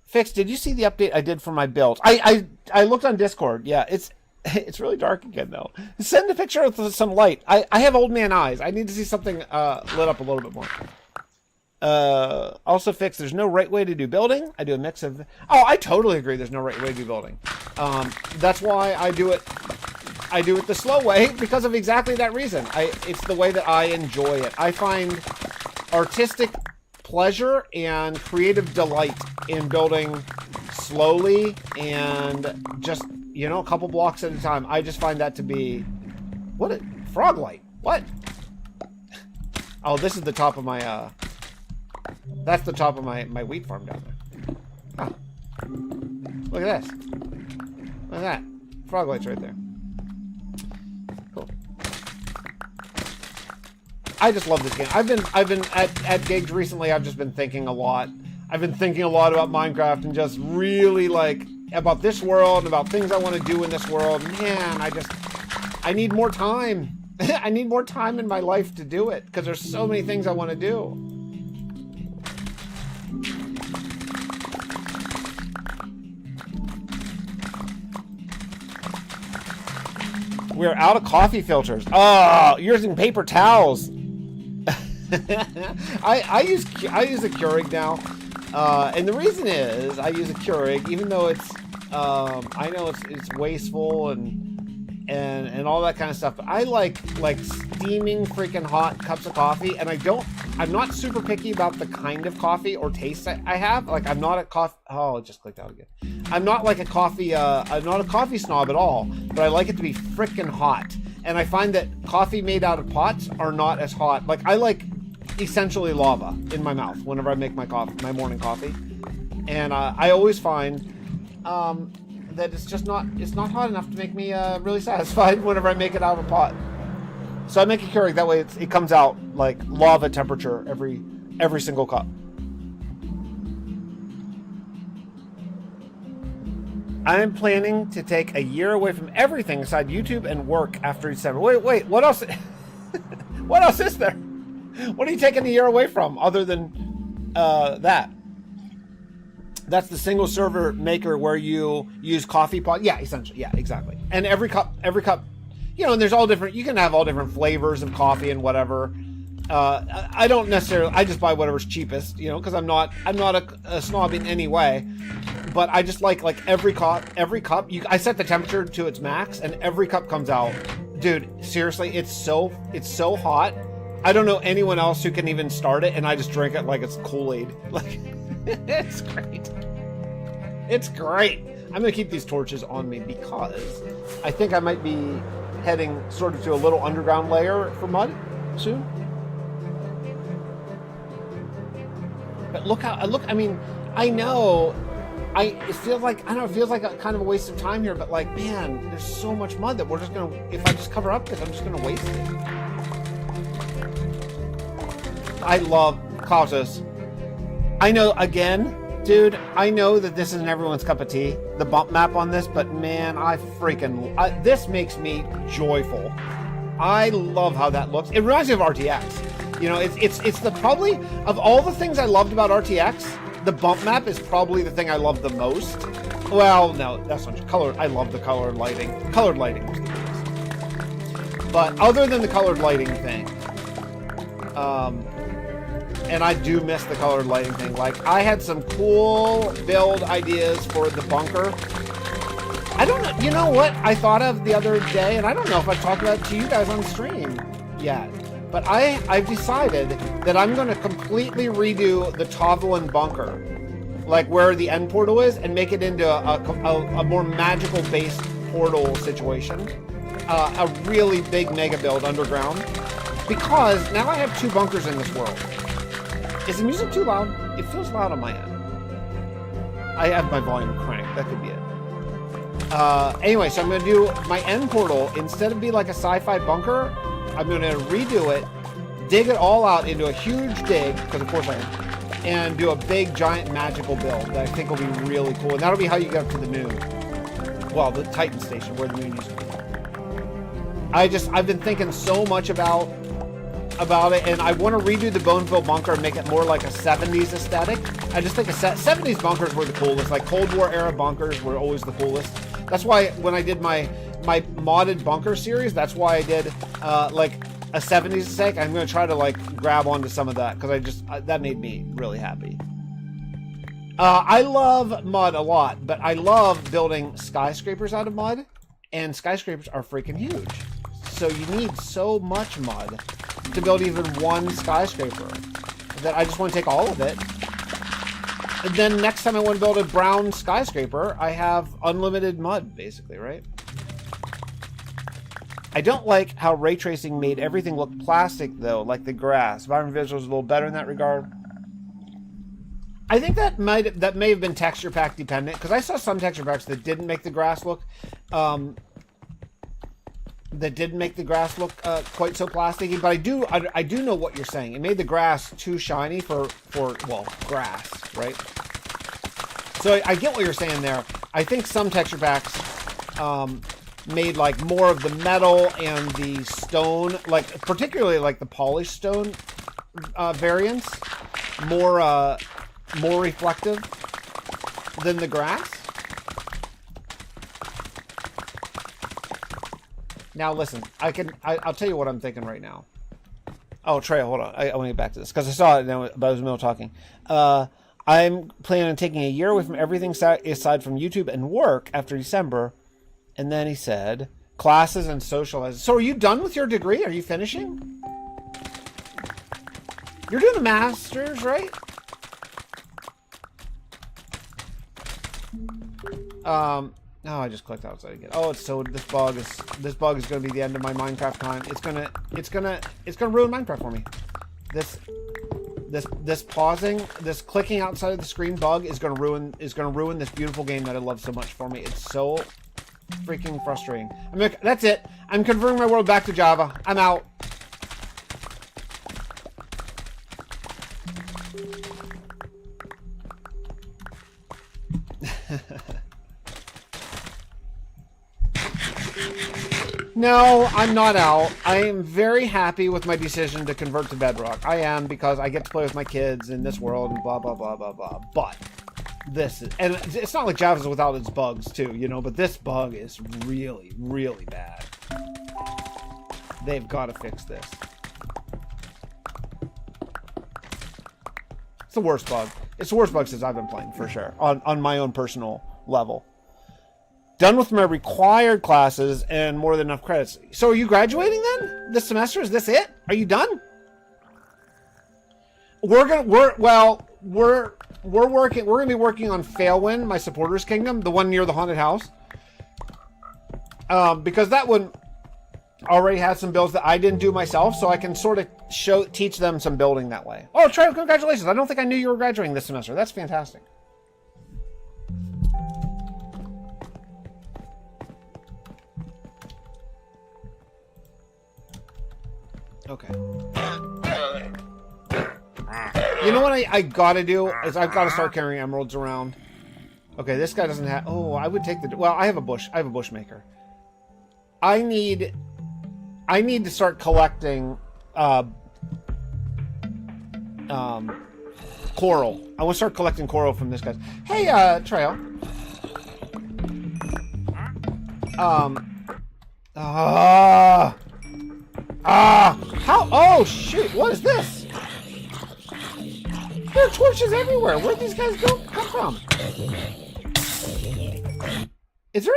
Fix, did you see the update I did for my build? I looked on Discord. Yeah, it's really dark again though. Send a picture with some light. I have old man eyes. I need to see something lit up a little bit more. Also, Fix, there's no right way to do building. I do a mix of. Oh, I totally agree. There's no right way to do building. That's why I do it. I do it the slow way, because of exactly that reason. It's the way that I enjoy it. I find artistic pleasure and creative delight in building slowly and just, a couple blocks at a time. I just find that to be... frog light. What? Oh, this is the top of my, that's the top of my wheat farm down there. Oh. Look at this. Look at that. Frog light's right there. Cool. I just love this game. I've been at gigs recently. I've just been thinking a lot. I've been thinking a lot about Minecraft and just really about this world and about things I want to do in this world. Man, I need more time. I need more time in my life to do it, because there's so many things I want to do. We're out of coffee filters. Oh, you're using paper towels. I use a Keurig now, and the reason is I use a Keurig, even though it's I know it's wasteful and and all that kind of stuff. But I like steaming freaking hot cups of coffee, and I'm not super picky about the kind of coffee or taste I have. Like, I'm not a coffee, oh, it just clicked out again. I'm not like I'm not a coffee snob at all, but I like it to be freaking hot. And I find that coffee made out of pots are not as hot. Like, I like essentially lava in my mouth whenever I make my morning coffee. And I always find that it's not hot enough to make me really satisfied whenever I make it out of a pot. So I make a Keurig, that way it comes out like lava temperature every single cup. I am planning to take a year away from everything aside YouTube and work after December. Wait, what else? What else is there? What are you taking a year away from other than that? That's the single server maker where you use coffee pot. Yeah, essentially. Yeah, exactly. And every cup, you know, and there's all different, you can have all different flavors of coffee and whatever. I don't necessarily, I just buy whatever's cheapest, you know, because I'm not a snob in any way. But I just like every cup, I set the temperature to its max, and every cup comes out. Dude, seriously, it's so hot. I don't know anyone else who can even start it, and I just drink it like it's Kool-Aid. Like, it's great. It's great. I'm gonna keep these torches on me because I think I might be heading sort of to a little underground layer for mud soon. But I mean, I know. It feels like, I don't know, it feels like a kind of a waste of time here, but like, man, there's so much mud that we're just gonna, if I just cover up this, I'm just gonna waste it. I love Cautos. I know, again, dude, I know that this isn't everyone's cup of tea, the bump map on this, but man, this makes me joyful. I love how that looks. It reminds me of RTX. You know, it's the, probably, of all the things I loved about RTX, the bump map is probably the thing I love the most. Well, no, that's not true. I love the colored lighting. Colored lighting was the biggest. But other than the colored lighting thing, and I do miss the colored lighting thing. Like, I had some cool build ideas for the bunker. I don't know. You know what I thought of the other day, and I don't know if I've talked about it to you guys on stream yet. But I've decided that I'm going to completely redo the Tovelin bunker, like where the end portal is, and make it into a more magical based portal situation. A really big mega build underground. Because now I have 2 bunkers in this world. Is the music too loud? It feels loud on my end. I have my volume cranked. That could be it. Anyway, so I'm going to do my end portal. Instead of being like a sci-fi bunker, I'm going to redo it, dig it all out into a huge dig, because of course I am, and do a big, giant, magical build that I think will be really cool. And that'll be how you get up to the moon. Well, the Titan station, where the moon used to be. I've been thinking so much about it, and I want to redo the Boneville bunker and make it more like a 70s aesthetic. I just think 70s bunkers were the coolest. Like, Cold War era bunkers were always the coolest. That's why when I did my modded bunker series, that's why I did like a 70s aesthetic. I'm going to try to like grab onto some of that, because that made me really happy. I love mud a lot, but I love building skyscrapers out of mud, and skyscrapers are freaking huge. So you need so much mud to build even one skyscraper that I just want to take all of it. And then next time I want to build a brown skyscraper, I have unlimited mud, basically, right? I don't like how ray tracing made everything look plastic, though, like the grass. Environment Visual is a little better in that regard. I think that may have been texture pack dependent, because I saw some texture packs that didn't make the grass look quite so plasticky. But I do know what you're saying. It made the grass too shiny for grass, right? So I get what you're saying there. I think some texture packs made like more of the metal and the stone, like particularly like the polished stone variants, more reflective than the grass. Now listen, I'll tell you what I'm thinking right now. Oh, Trey, hold on. I want to get back to this because I saw it now, but I was in the middle of talking. I'm planning on taking a year away from everything aside from YouTube and work after December. And then he said, Classes and socializing. So are you done with your degree? Are you finishing? You're doing a master's, right? Oh, I just clicked outside again. Oh, it's so this bug is gonna be the end of my Minecraft time. It's gonna ruin Minecraft for me. This pausing, this clicking outside of the screen bug is gonna ruin this beautiful game that I love so much for me. It's so freaking frustrating. That's it. I'm converting my world back to Java. I'm out. No, I'm not out. I am very happy with my decision to convert to Bedrock. I am, because I get to play with my kids in this world and blah, blah, blah, blah, blah. But this is, and it's not like Java's without its bugs too, you know, but this bug is really, really bad. They've got to fix this. It's the worst bug. It's the worst bug since I've been playing, for sure, on my own personal level. Done with my required classes and more than enough credits. So are you graduating then? This semester? Is this it? Are you done? We're gonna be working on Failwind, my supporters kingdom, the one near the haunted house. Because that one already has some builds that I didn't do myself, so I can sort of teach them some building that way. Oh, Trey, congratulations. I don't think I knew you were graduating this semester. That's fantastic. Okay. You know what I gotta do is I've got to start carrying emeralds around. Okay, this guy doesn't have. Oh, I would take the. Well, I have a bush. I have a bushmaker. I need to start collecting coral. I want to start collecting coral from this guy. Hey, Trail. How? Oh, shoot. What is this? There are torches everywhere. Where'd these guys come from? Is there...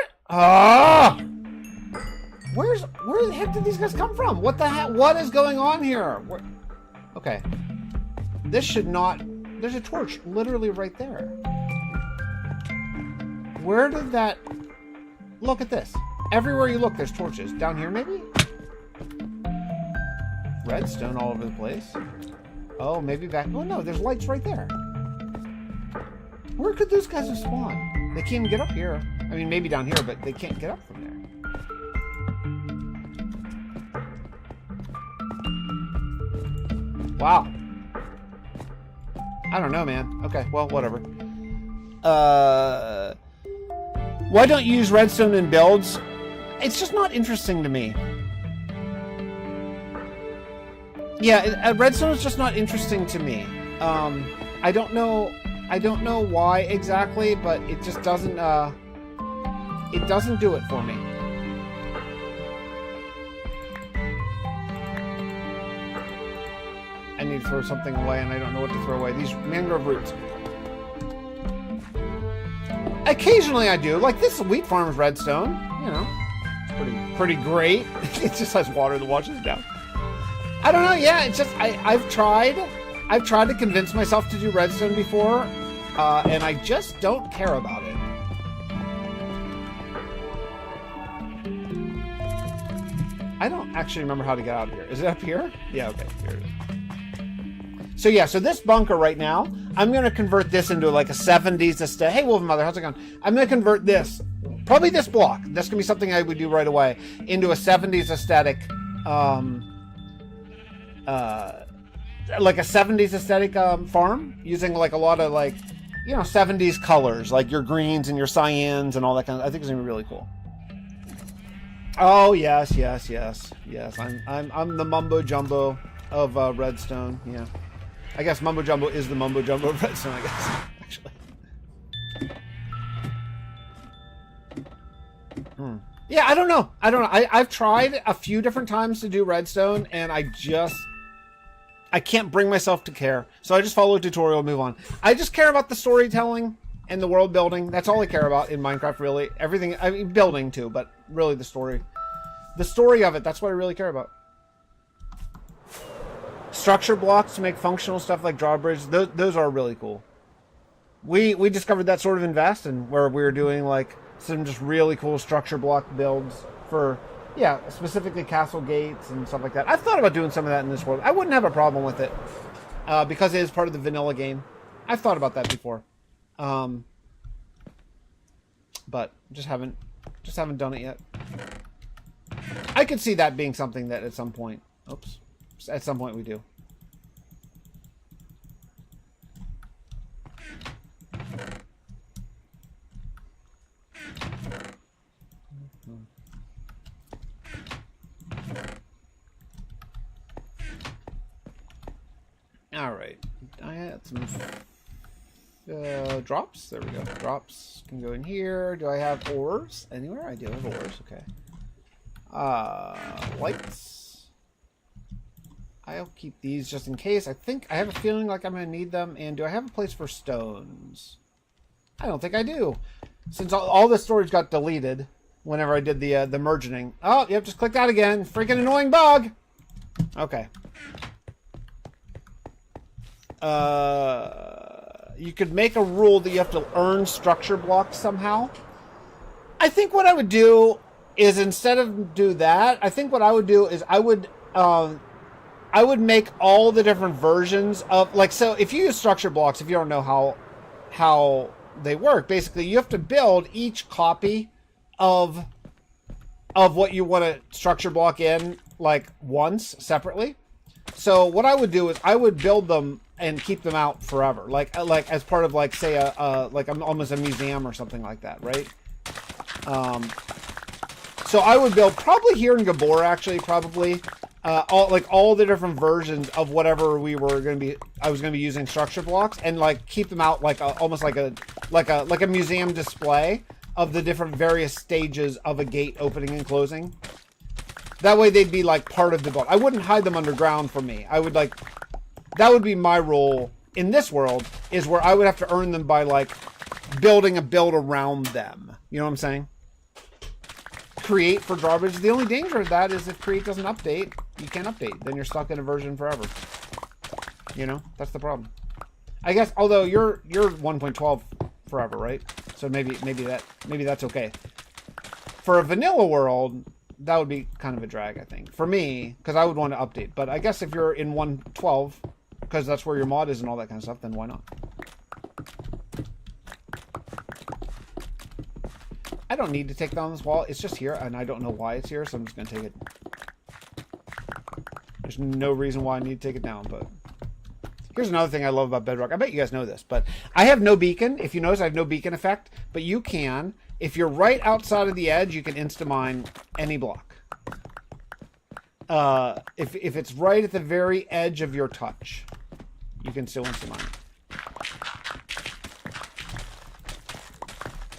Where the heck did these guys come from? What the heck? What is going on here? Okay. This should not... There's a torch literally right there. Where did that... Look at this. Everywhere you look, there's torches. Down here, maybe? Redstone all over the place. Oh, maybe back... Oh, no, there's lights right there. Where could those guys have spawned? They can't even get up here. I mean, maybe down here, but they can't get up from there. Wow. I don't know, man. Okay, well, whatever. Why don't you use redstone in builds? It's just not interesting to me. Yeah, redstone is just not interesting to me. I don't know why exactly, but it just doesn't do it for me. I need to throw something away and I don't know what to throw away. These mangrove roots. Occasionally I do. Like this wheat farm's redstone, you know. It's pretty great. It just has water that washes down. I don't know, yeah, it's just I've tried to convince myself to do redstone before, and I just don't care about it. I don't actually remember how to get out of here. Is it up here? Yeah, okay, here it is. So yeah, so this bunker right now, I'm gonna convert this into like a 70s aesthetic. Hey Wolf Mother, how's it going? I'm gonna convert this, probably this block, that's gonna be something I would do right away, into a 70s aesthetic, like a 70s aesthetic farm, using like a lot of like, you know, 70s colors, like your greens and your cyans and all that kind of. I think it's gonna be really cool. Oh yes. I'm the mumbo jumbo of redstone. Yeah, I guess mumbo jumbo is the mumbo jumbo of redstone. I guess actually. Yeah, I don't know. I've tried a few different times to do redstone, and I can't bring myself to care. So I just follow a tutorial and move on. I just care about the storytelling and the world building. That's all I care about in Minecraft, really. Everything, I mean, building too, but really the story. The story of it, that's what I really care about. Structure blocks to make functional stuff like drawbridges, those are really cool. We discovered that sort of in Vastin, where we were doing like some just really cool structure block builds for, yeah, specifically castle gates and stuff like that. I've thought about doing some of that in this world. I wouldn't have a problem with it because it is part of the vanilla game. I've thought about that before, but just haven't done it yet. I could see that being something that at some point, at some point we do. All right, I had some drops. There we go. Drops can go in here. Do I have ores anywhere? I do have ores. Okay. Lights. I'll keep these just in case. I have a feeling like I'm gonna need them. And do I have a place for stones? I don't think I do, since all the storage got deleted whenever I did the merging. Oh, yep, just clicked out again. Freaking annoying bug. Okay. You could make a rule that you have to earn structure blocks somehow. I think what I would do is, instead of do that, I think what I would do is I would make all the different versions of, like, so if you use structure blocks, if you don't know how they work, basically you have to build each copy of what you want to structure block in, like, once separately. So what I would do is I would build them and keep them out forever, like as part of, like, say almost a museum or something like that, right? So I would build probably here in Gabor, actually, probably all the different versions of whatever I was going to be using structure blocks, and like keep them out like almost like a museum display of the different various stages of a gate opening and closing. That way they'd be like part of the build. I wouldn't hide them underground from me. I would that would be my role in this world, is where I would have to earn them by like building a build around them. You know what I'm saying? Create for drawbridge. The only danger of that is if create doesn't update, you can't update. Then you're stuck in a version forever. You know, that's the problem. I guess, although you're 1.12 forever, right? So maybe that's okay. For a vanilla world, that would be kind of a drag, I think. For me, because I would want to update. But I guess if you're in 1.12, because that's where your mod is and all that kind of stuff, then why not? I don't need to take down this wall. It's just here, and I don't know why it's here, so I'm just going to take it. There's no reason why I need to take it down, but... Here's another thing I love about Bedrock. I bet you guys know this, but I have no beacon. If you notice, I have no beacon effect, but you can. If you're right outside of the edge, you can insta-mine any block. If it's right at the very edge of your touch, you can still insta-mine it.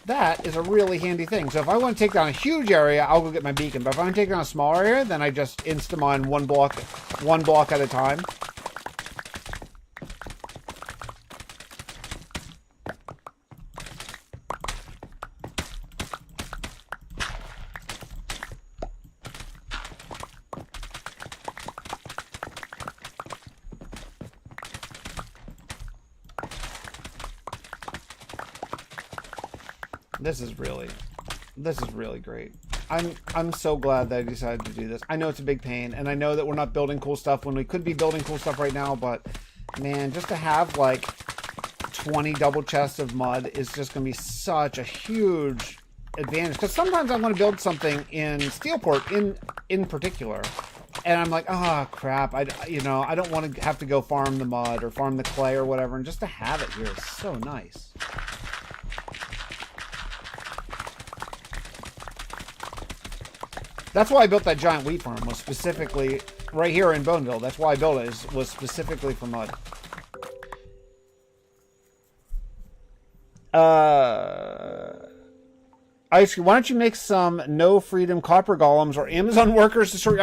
That is a really handy thing. So if I want to take down a huge area, I'll go get my beacon. But if I want to take down a small area, then I just insta-mine one block at a time. This is really great. I'm so glad that I decided to do this. I know it's a big pain, and I know that we're not building cool stuff when we could be building cool stuff right now, but man, just to have like 20 double chests of mud is just going to be such a huge advantage. Because sometimes I want to build something in Steelport in particular, and I'm like, oh crap, I don't want to have to go farm the mud or farm the clay or whatever, and just to have it here is so nice. That's why I built that giant wheat farm, was specifically right here in Boneville. That's why I built it, was specifically for mud. Ice Cream, why don't you make some No Freedom copper golems or Amazon workers to sort?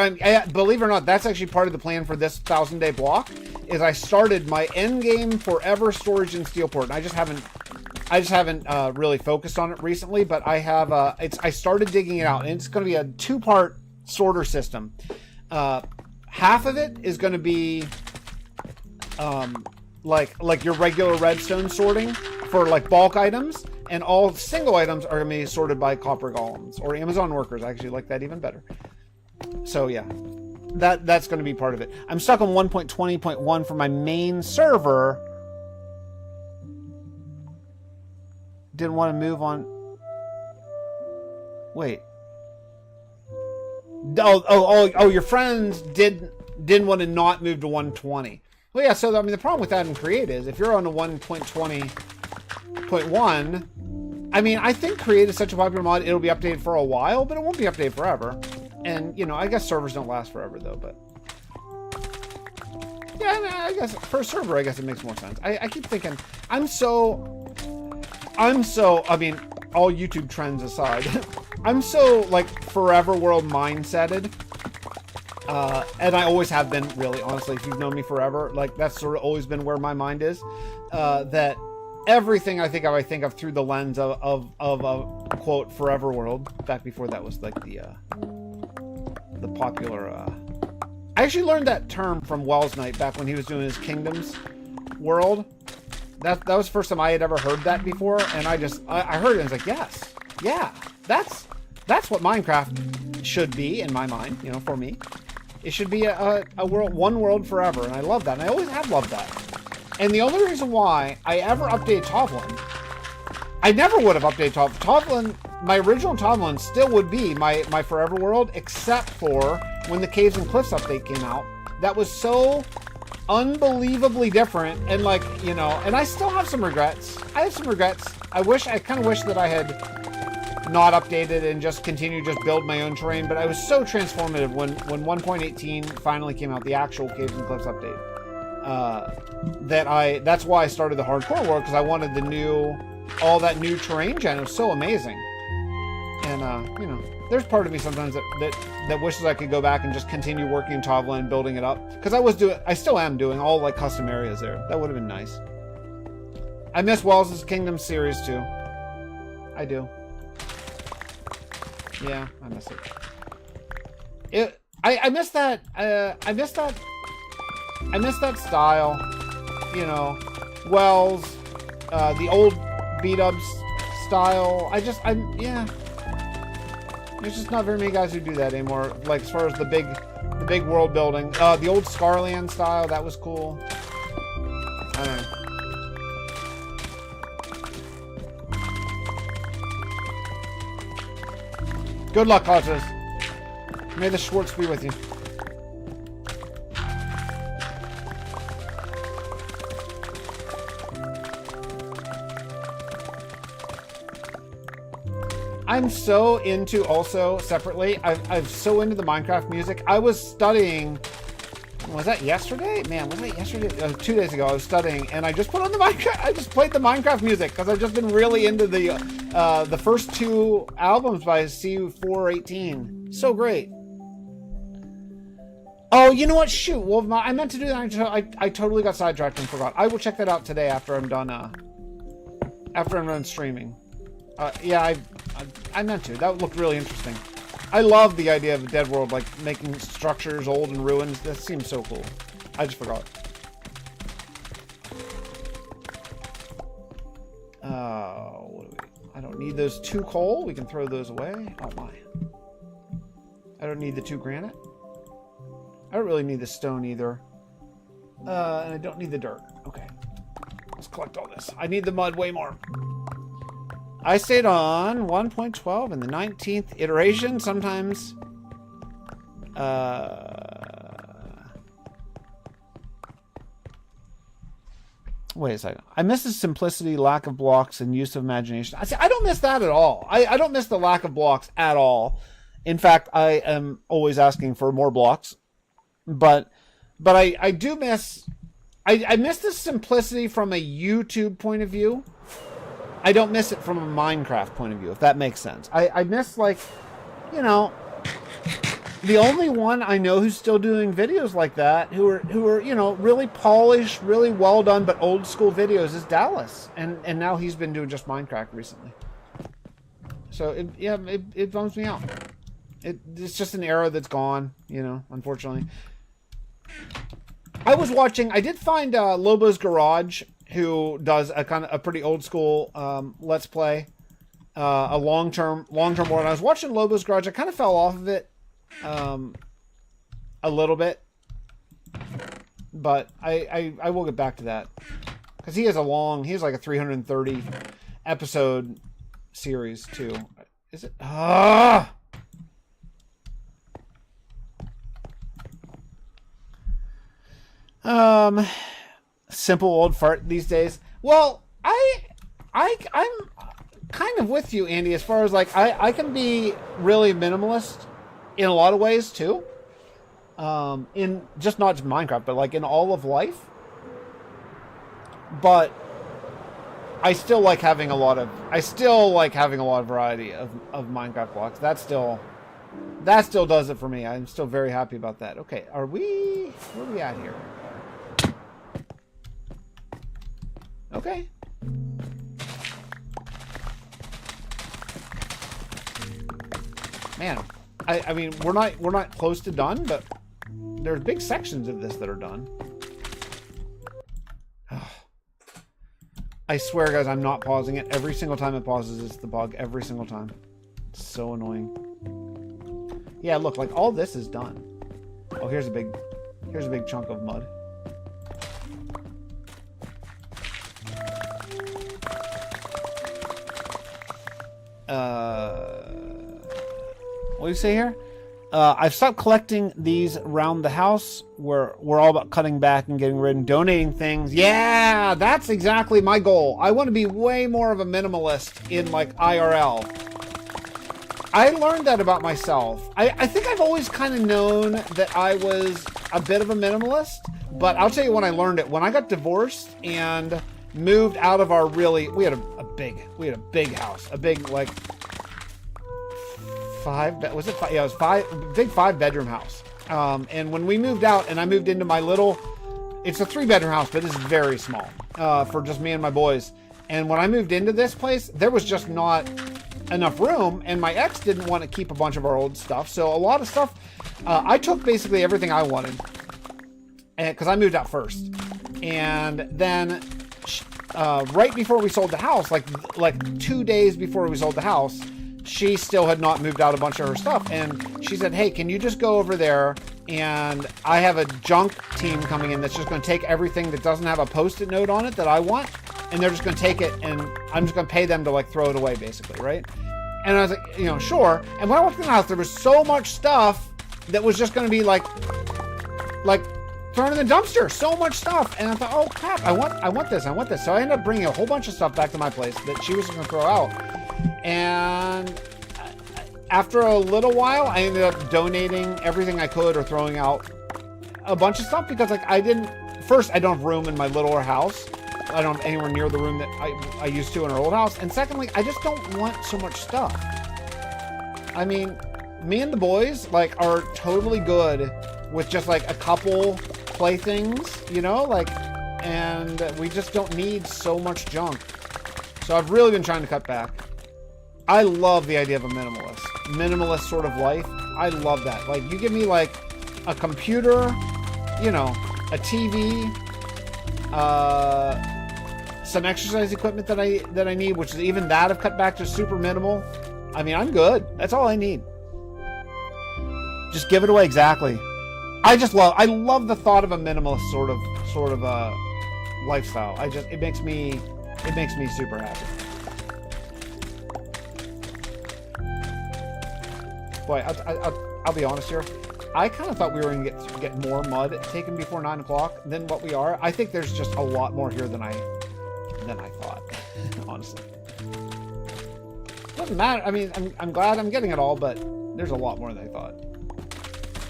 Believe it or not, that's actually part of the plan for this 1,000-day block. Is I started my endgame forever storage in Steelport, and I just haven't really focused on it recently, but I have. I started digging it out, and it's going to be a 2-part sorter system. Half of it is going to be like your regular redstone sorting for like bulk items, and all single items are going to be sorted by copper golems or Amazon workers. I actually like that even better. So yeah, that's going to be part of it. I'm stuck on 1.20.1 for my main server. Didn't want to move on. Wait. Oh! Your friends didn't want to not move to 120. Well, yeah. So I mean, the problem with that in Create is if you're on a 1.20.1, I mean, I think Create is such a popular mod, it'll be updated for a while, but it won't be updated forever. And you know, I guess servers don't last forever though. But yeah, I mean, I guess for a server, I guess it makes more sense. I keep thinking I'm so. I mean, all YouTube trends aside, I'm so, like, forever world mindseted. And I always have been, really, honestly, if you've known me forever, like, that's sort of always been where my mind is. That everything I think of through the lens of a, quote, forever world. Back before that was, like, the popular, I actually learned that term from Wells Knight back when he was doing his Kingdoms world. That was the first time I had ever heard that before, and I heard it and was like, yes, yeah, that's what Minecraft should be in my mind, you know, for me. It should be a world, one world forever, and I love that, and I always have loved that. And the only reason why I ever updated Tovlin, I never would have updated Tovlin. My original Tovlin still would be my forever world, except for when the Caves and Cliffs update came out. That was so unbelievably different, and like, you know, and I still have some regrets. I have some regrets. I kind of wish that I had not updated and just continued to just build my own terrain, but I was so transformative when 1.18 finally came out, the actual Caves and Cliffs update, that's why I started the hardcore world, because I wanted all that new terrain gen. It was so amazing. And you know, there's part of me sometimes that wishes I could go back and just continue working in Tovlin and building it up, because I still am doing all like custom areas there. That would have been nice. I miss Wells' Kingdom series too. I do. Yeah, I miss it. I miss that. I miss that style. You know, Wells, the old beat-ups style. Yeah. There's just not very many guys who do that anymore. Like, as far as the big world building. The old Scarland style, that was cool. I don't know. Good luck, Autos. May the Schwartz be with you. I'm so into, also separately, I'm so into the Minecraft music. I was studying, was that yesterday? Man, was that yesterday? 2 days ago I was studying, and I just put on the Minecraft, I just played the Minecraft music, because I've just been really into the first two albums by C418. So great. Oh, you know what? Shoot, well, I meant to do that. I totally got sidetracked and forgot. I will check that out today after I'm done streaming. Yeah, I meant to. That looked really interesting. I love the idea of a dead world, like making structures old and ruins. That seems so cool. I just forgot. What do we? I don't need those 2 coal. We can throw those away. Oh my. I don't need the 2 granite. I don't really need the stone either. And I don't need the dirt. Okay. Let's collect all this. I need the mud way more. I stayed on 1.12 in the 19th iteration. Sometimes, wait a second. I miss the simplicity, lack of blocks, and use of imagination. I don't miss that at all. I don't miss the lack of blocks at all. In fact, I am always asking for more blocks. But I do miss... I miss the simplicity from a YouTube point of view. I don't miss it from a Minecraft point of view, if that makes sense. I miss, like, you know, the only one I know who's still doing videos like that, who are you know, really polished, really well done, but old school videos is Dallas. And now he's been doing just Minecraft recently. So, it bums me out. It's just an era that's gone, you know, unfortunately. I did find Lobo's Garage, who does a pretty old school Let's Play, a long-term one. I was watching Lobo's Garage. I kind of fell off of it a little bit, but I will get back to that because he has like a 330 episode series too. Is it? Simple old fart these days. Well, I'm kind of with you, Andy, as far as like I can be really minimalist in a lot of ways too. In just not just Minecraft, but like in all of life. But I still like having a lot of variety of Minecraft blocks. That still does it for me. I'm still very happy about that. Okay, where are we at here? Okay. Man, I mean we're not close to done, but there's big sections of this that are done. I swear, guys, I'm not pausing it. Every single time it pauses, it's the bug. Every single time. It's so annoying. Yeah, look, like all this is done. Oh, here's a big chunk of mud. What do you say here? I've stopped collecting these around the house. We're all about cutting back and getting rid and donating things. Yeah, that's exactly my goal. I want to be way more of a minimalist in like IRL. I learned that about myself. I think I've always kind of known that I was a bit of a minimalist, but I'll tell you when I learned it. When I got divorced and moved out of our we had a big house, a big like it was big 5-bedroom house. And when we moved out and I moved into my it's a 3-bedroom house, but it's very small for just me and my boys. And when I moved into this place, there was just not enough room, and my ex didn't want to keep a bunch of our old stuff. So a lot of stuff, I took basically everything I wanted, because I moved out first. And then right before we sold the house, like 2 days before we sold the house, she still had not moved out a bunch of her stuff. And she said, hey, can you just go over there? And I have a junk team coming in that's just going to take everything that doesn't have a post-it note on it that I want. And they're just going to take it, and I'm just going to pay them to like throw it away, basically, right? And I was like, sure. And when I walked in the house, there was so much stuff that was just going to be like thrown in the dumpster. So much stuff. And I thought, oh crap, I want this. So I ended up bringing a whole bunch of stuff back to my place that she was going to throw out. And after a little while, I ended up donating everything I could or throwing out a bunch of stuff because like I don't have room in my littler house. I don't have anywhere near the room that I used to in our old house. And secondly, I just don't want so much stuff. I mean, me and the boys like are totally good with just like a couple playthings, and we just don't need so much junk. So I've really been trying to cut back. I love the idea of a minimalist sort of life. I love that. Like you give me like a computer, a TV, some exercise equipment that I need, which is even that I've cut back to super minimal. I mean, I'm good. That's all I need. Just give it away. Exactly. I love the thought of a minimalist sort of lifestyle. It makes me super happy. Boy, I'll be honest here. I kind of thought we were going to get more mud taken before 9 o'clock than what we are. I think there's just a lot more here than I thought, honestly. Doesn't matter. I mean, I'm glad I'm getting it all, but there's a lot more than I thought.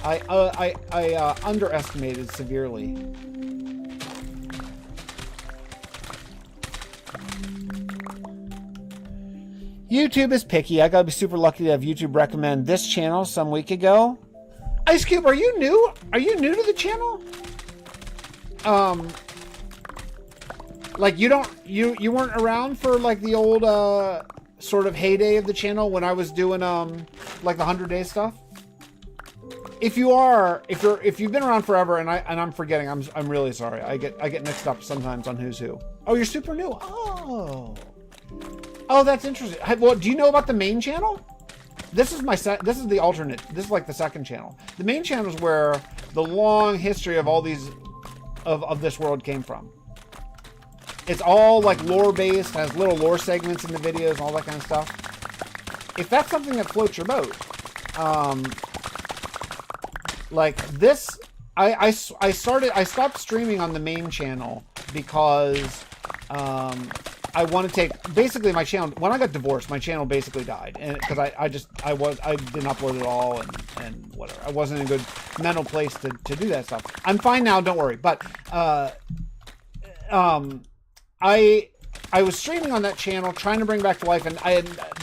I underestimated severely. YouTube is picky. I gotta be super lucky to have YouTube recommend this channel some week ago. Ice Cube, are you new? Are you new to the channel? Like you weren't around for like the old sort of heyday of the channel when I was doing like the 100 Days stuff. If you've been around forever, and I'm forgetting, I'm really sorry. I get mixed up sometimes on who's who. Oh, you're super new. Oh, that's interesting. Well, do you know about the main channel? This is this is the alternate. This is like the second channel. The main channel is where the long history of all these of this world came from. It's all like lore based, has little lore segments in the videos and all that kind of stuff. If that's something that floats your boat, like this, I stopped streaming on the main channel because I want to take, basically my channel, when I got divorced, my channel basically died, and because I didn't upload it all, and whatever. I wasn't in a good mental place to do that stuff. I'm fine now, don't worry. But I was streaming on that channel, trying to bring back to life, and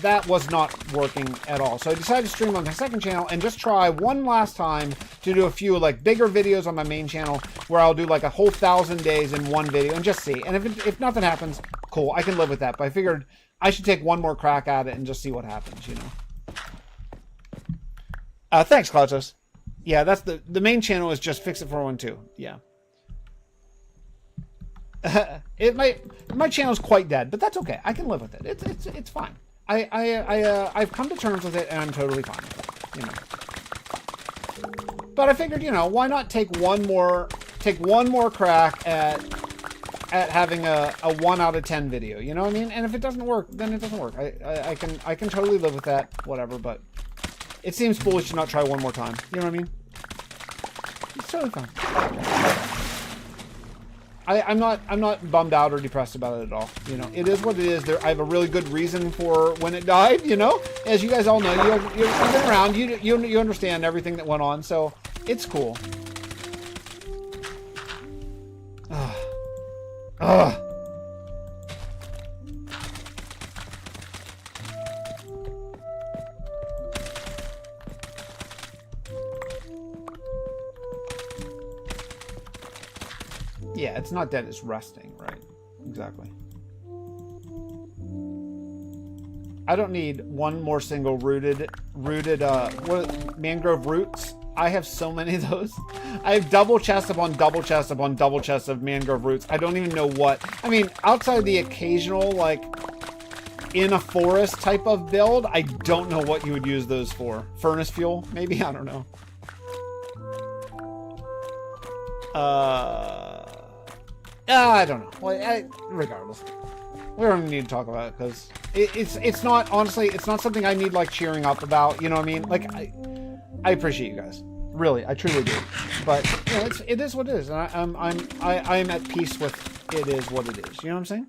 that was not working at all. So I decided to stream on my second channel and just try one last time to do a few like bigger videos on my main channel where I'll do like a whole 1,000 days in one video and just see. And if nothing happens, cool, I can live with that. But I figured I should take one more crack at it and just see what happens, you know. Thanks, Klausos. Yeah, that's the main channel is just Fix It 412. Yeah. My channel's quite dead, but that's okay. I can live with it. It's fine. I've come to terms with it, and I'm totally fine with it, you know. But I figured, you know, why not take one more crack at having a 1 out of 10 video, you know what I mean? And if it doesn't work, then it doesn't work. I can totally live with that, whatever, but it seems foolish to not try one more time. You know what I mean? It's totally fine. I'm not bummed out or depressed about it at all. You know, it is what it is. I have a really good reason for when it died. You know, as you guys all know, you've been around. You understand everything that went on, so it's cool. Yeah, it's not dead, it's resting, right? Exactly. I don't need one more single rooted mangrove roots. I have so many of those. I have double chest upon double chest upon double chest of mangrove roots. I don't even know what. I mean, outside the occasional, like, in a forest type of build, I don't know what you would use those for. Furnace fuel, maybe? I don't know. I don't know. Well, regardless, we don't need to talk about it because it's not, honestly, it's not something I need like cheering up about. You know what I mean? Like I appreciate you guys, really, I truly do. But you know, it is what it is, and I am at peace with it is what it is. You know what I'm saying?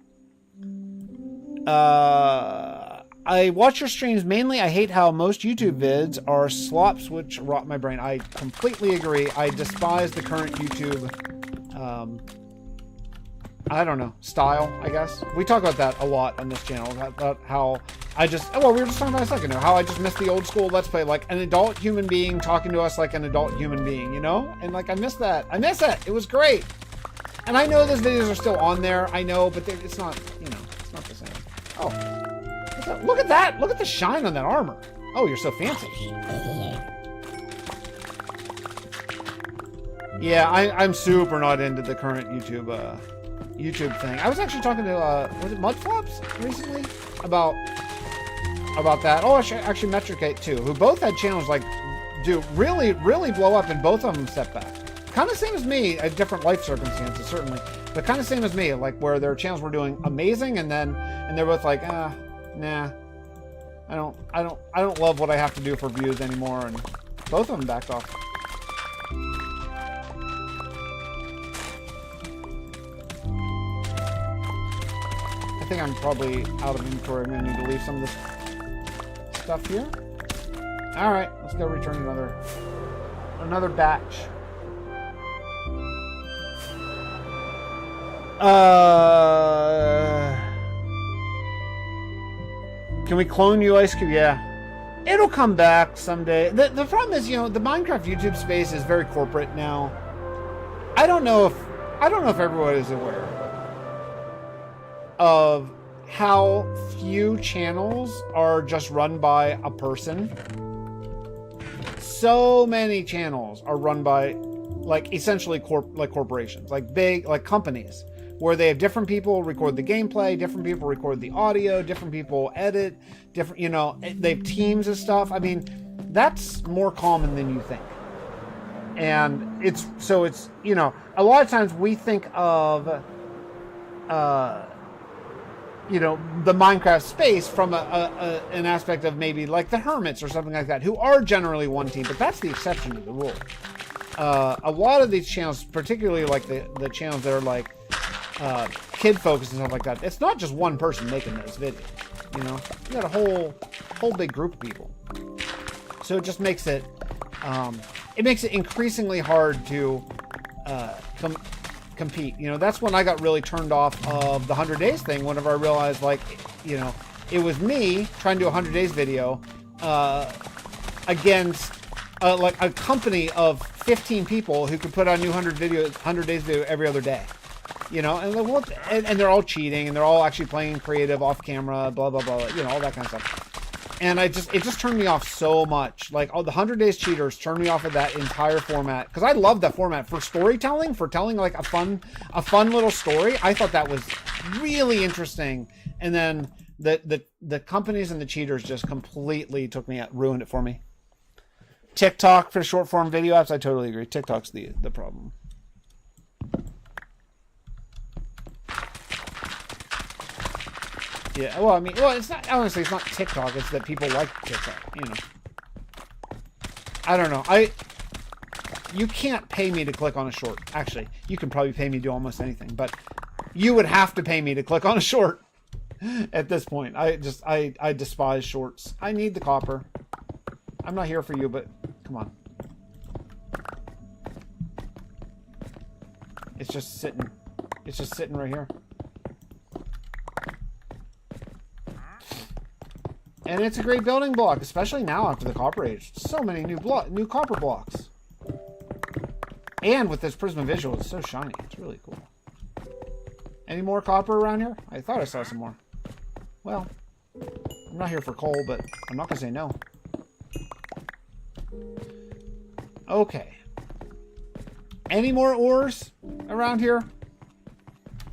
I watch your streams mainly. I hate how most YouTube vids are slops, which rot my brain. I completely agree. I despise the current YouTube. I don't know, style, I guess. We talk about that a lot on this channel, about how I just, well, we were just talking about a second ago, how I just miss the old school Let's Play, like an adult human being talking to us like an adult human being, you know? And like, I miss that. I miss it. It was great. And I know those videos are still on there, I know, but it's not, you know, it's not the same. Oh, look at that. Look at the shine on that armor. Oh, you're so fancy. Yeah, I'm super not into the current YouTube thing. I was actually talking to was it Mudflops recently about that. Oh, actually Metricate too, who both had channels like do really blow up, and both of them step back. Kind of same as me, at different life circumstances certainly, but kind of same as me, like where their channels were doing amazing, and they're both like, nah, I don't love what I have to do for views anymore, and both of them backed off. I think I'm probably out of inventory. I'm gonna need to leave some of this stuff here. All right, let's go return another batch. Can we clone you, Ice Cube? Yeah, it'll come back someday. The problem is, you know, the Minecraft YouTube space is very corporate now. I don't know if everyone is aware of how few channels are just run by a person. So many channels are run by, like, essentially corporations, like big, like companies, where they have different people record the gameplay, different people record the audio, different people edit, different, you know, they have teams of stuff. I mean, that's more common than you think. And it's, you know, a lot of times we think of, you know, the Minecraft space from an aspect of maybe like the Hermits or something like that, who are generally one team, but that's the exception to the rule. A lot of these channels, particularly like the channels that are like kid focused and stuff like that, it's not just one person making those videos. You know, you got a whole big group of people. So it just makes it increasingly hard to compete. You know, that's when I got really turned off of the 100 days thing, whenever I realized, like, you know, it was me trying to do a 100 days video against like a company of 15 people who could put out a new 100 days video every other day. You know, and they're all cheating, and they're all actually playing creative off camera, blah blah blah, you know, all that kind of stuff. And it just turned me off so much. Like, all the 100 Days Cheaters turned me off of that entire format, because I love that format for storytelling, for telling like a fun little story. I thought that was really interesting. And then the companies and the cheaters just completely ruined it for me. TikTok for short form video apps, I totally agree. TikTok's the problem. Yeah, well, I mean, it's not, honestly, it's not TikTok, it's that people like TikTok, you know. I don't know. You can't pay me to click on a short. Actually, you can probably pay me to do almost anything, but you would have to pay me to click on a short at this point. I despise shorts. I need the copper. I'm not here for you, but come on. It's just sitting right here. And it's a great building block, especially now after the Copper Age. So many new copper blocks. And with this Prisma visual, it's so shiny. It's really cool. Any more copper around here? I thought I saw some more. Well, I'm not here for coal, but I'm not going to say no. Okay. Any more ores around here?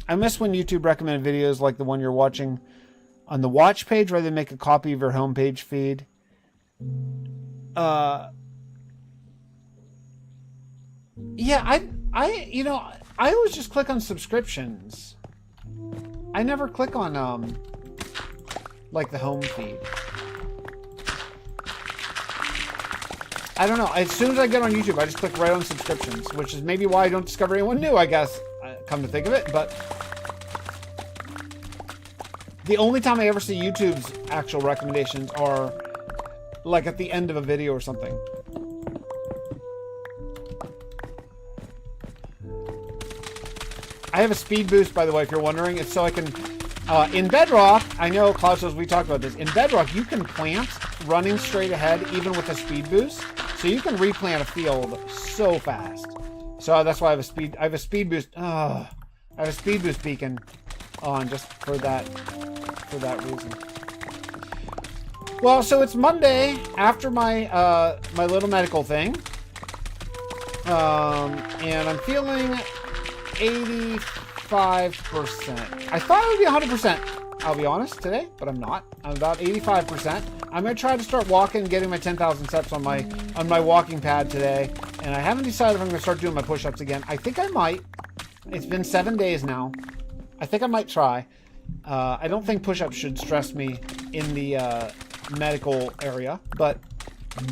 I miss when YouTube recommended videos like the one you're watching on the watch page, rather than make a copy of your homepage feed. Yeah, you know, I always just click on subscriptions. I never click on like the home feed. I don't know. As soon as I get on YouTube, I just click right on subscriptions, which is maybe why I don't discover anyone new, I guess, come to think of it. But the only time I ever see YouTube's actual recommendations are like at the end of a video or something. I have a speed boost, by the way, if you're wondering. It's so I can, in Bedrock, I know, Klaus, we talked about this. In Bedrock, you can plant running straight ahead, even with a speed boost. So you can replant a field so fast. So that's why I have a speed boost. I have a speed boost beacon on just for that reason. Well, so it's Monday after my my little medical thing, and I'm feeling 85%. I thought it would be 100%. I'll be honest today, but I'm not. I'm about 85%. I'm gonna try to start walking, getting my 10,000 steps on my walking pad today, and I haven't decided if I'm gonna start doing my push-ups again. I think I might. It's been 7 days now. I think I might try. I don't think push-ups should stress me in the medical area, but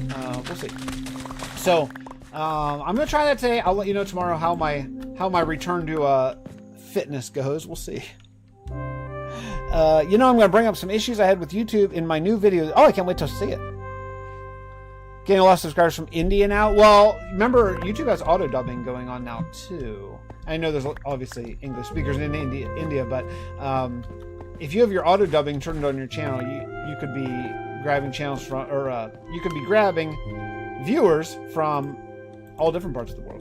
we'll see. So I'm gonna try that today. I'll let you know tomorrow how my return to fitness goes. We'll see. You know, I'm gonna bring up some issues I had with YouTube in my new video. Oh, I can't wait to see it. Getting a lot of subscribers from India now. Well, remember, YouTube has auto dubbing going on now too. I know there's obviously English speakers in India, but if you have your auto dubbing turned on your channel, you could be grabbing channels from, or you could be grabbing viewers from all different parts of the world.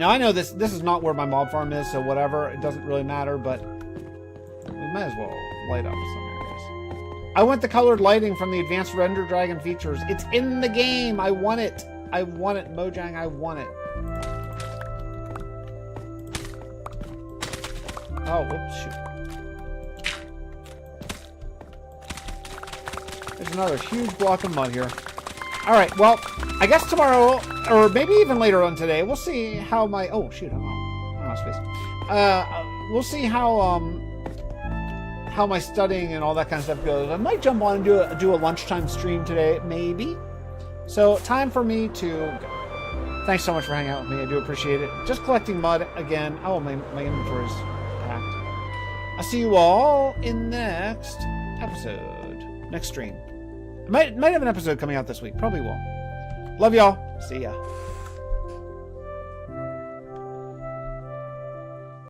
Now, I know this is not where my mob farm is, so whatever. It doesn't really matter, but we might as well light up some areas. I want the colored lighting from the Advanced Render Dragon features. It's in the game. I want it. I want it, Mojang. I want it. Oh, whoops, shoot. There's another huge block of mud here. All right, well, I guess tomorrow, or maybe even later on today, we'll see how my... Oh, shoot, I'm out of space. We'll see how my studying and all that kind of stuff goes. I might jump on and do a lunchtime stream today, maybe. So, time for me to go. Thanks so much for hanging out with me. I do appreciate it. Just collecting mud again. Oh, my inventory's packed. I'll see you all in the next episode. Next stream. Might have an episode coming out this week. Probably will. Love y'all. See ya.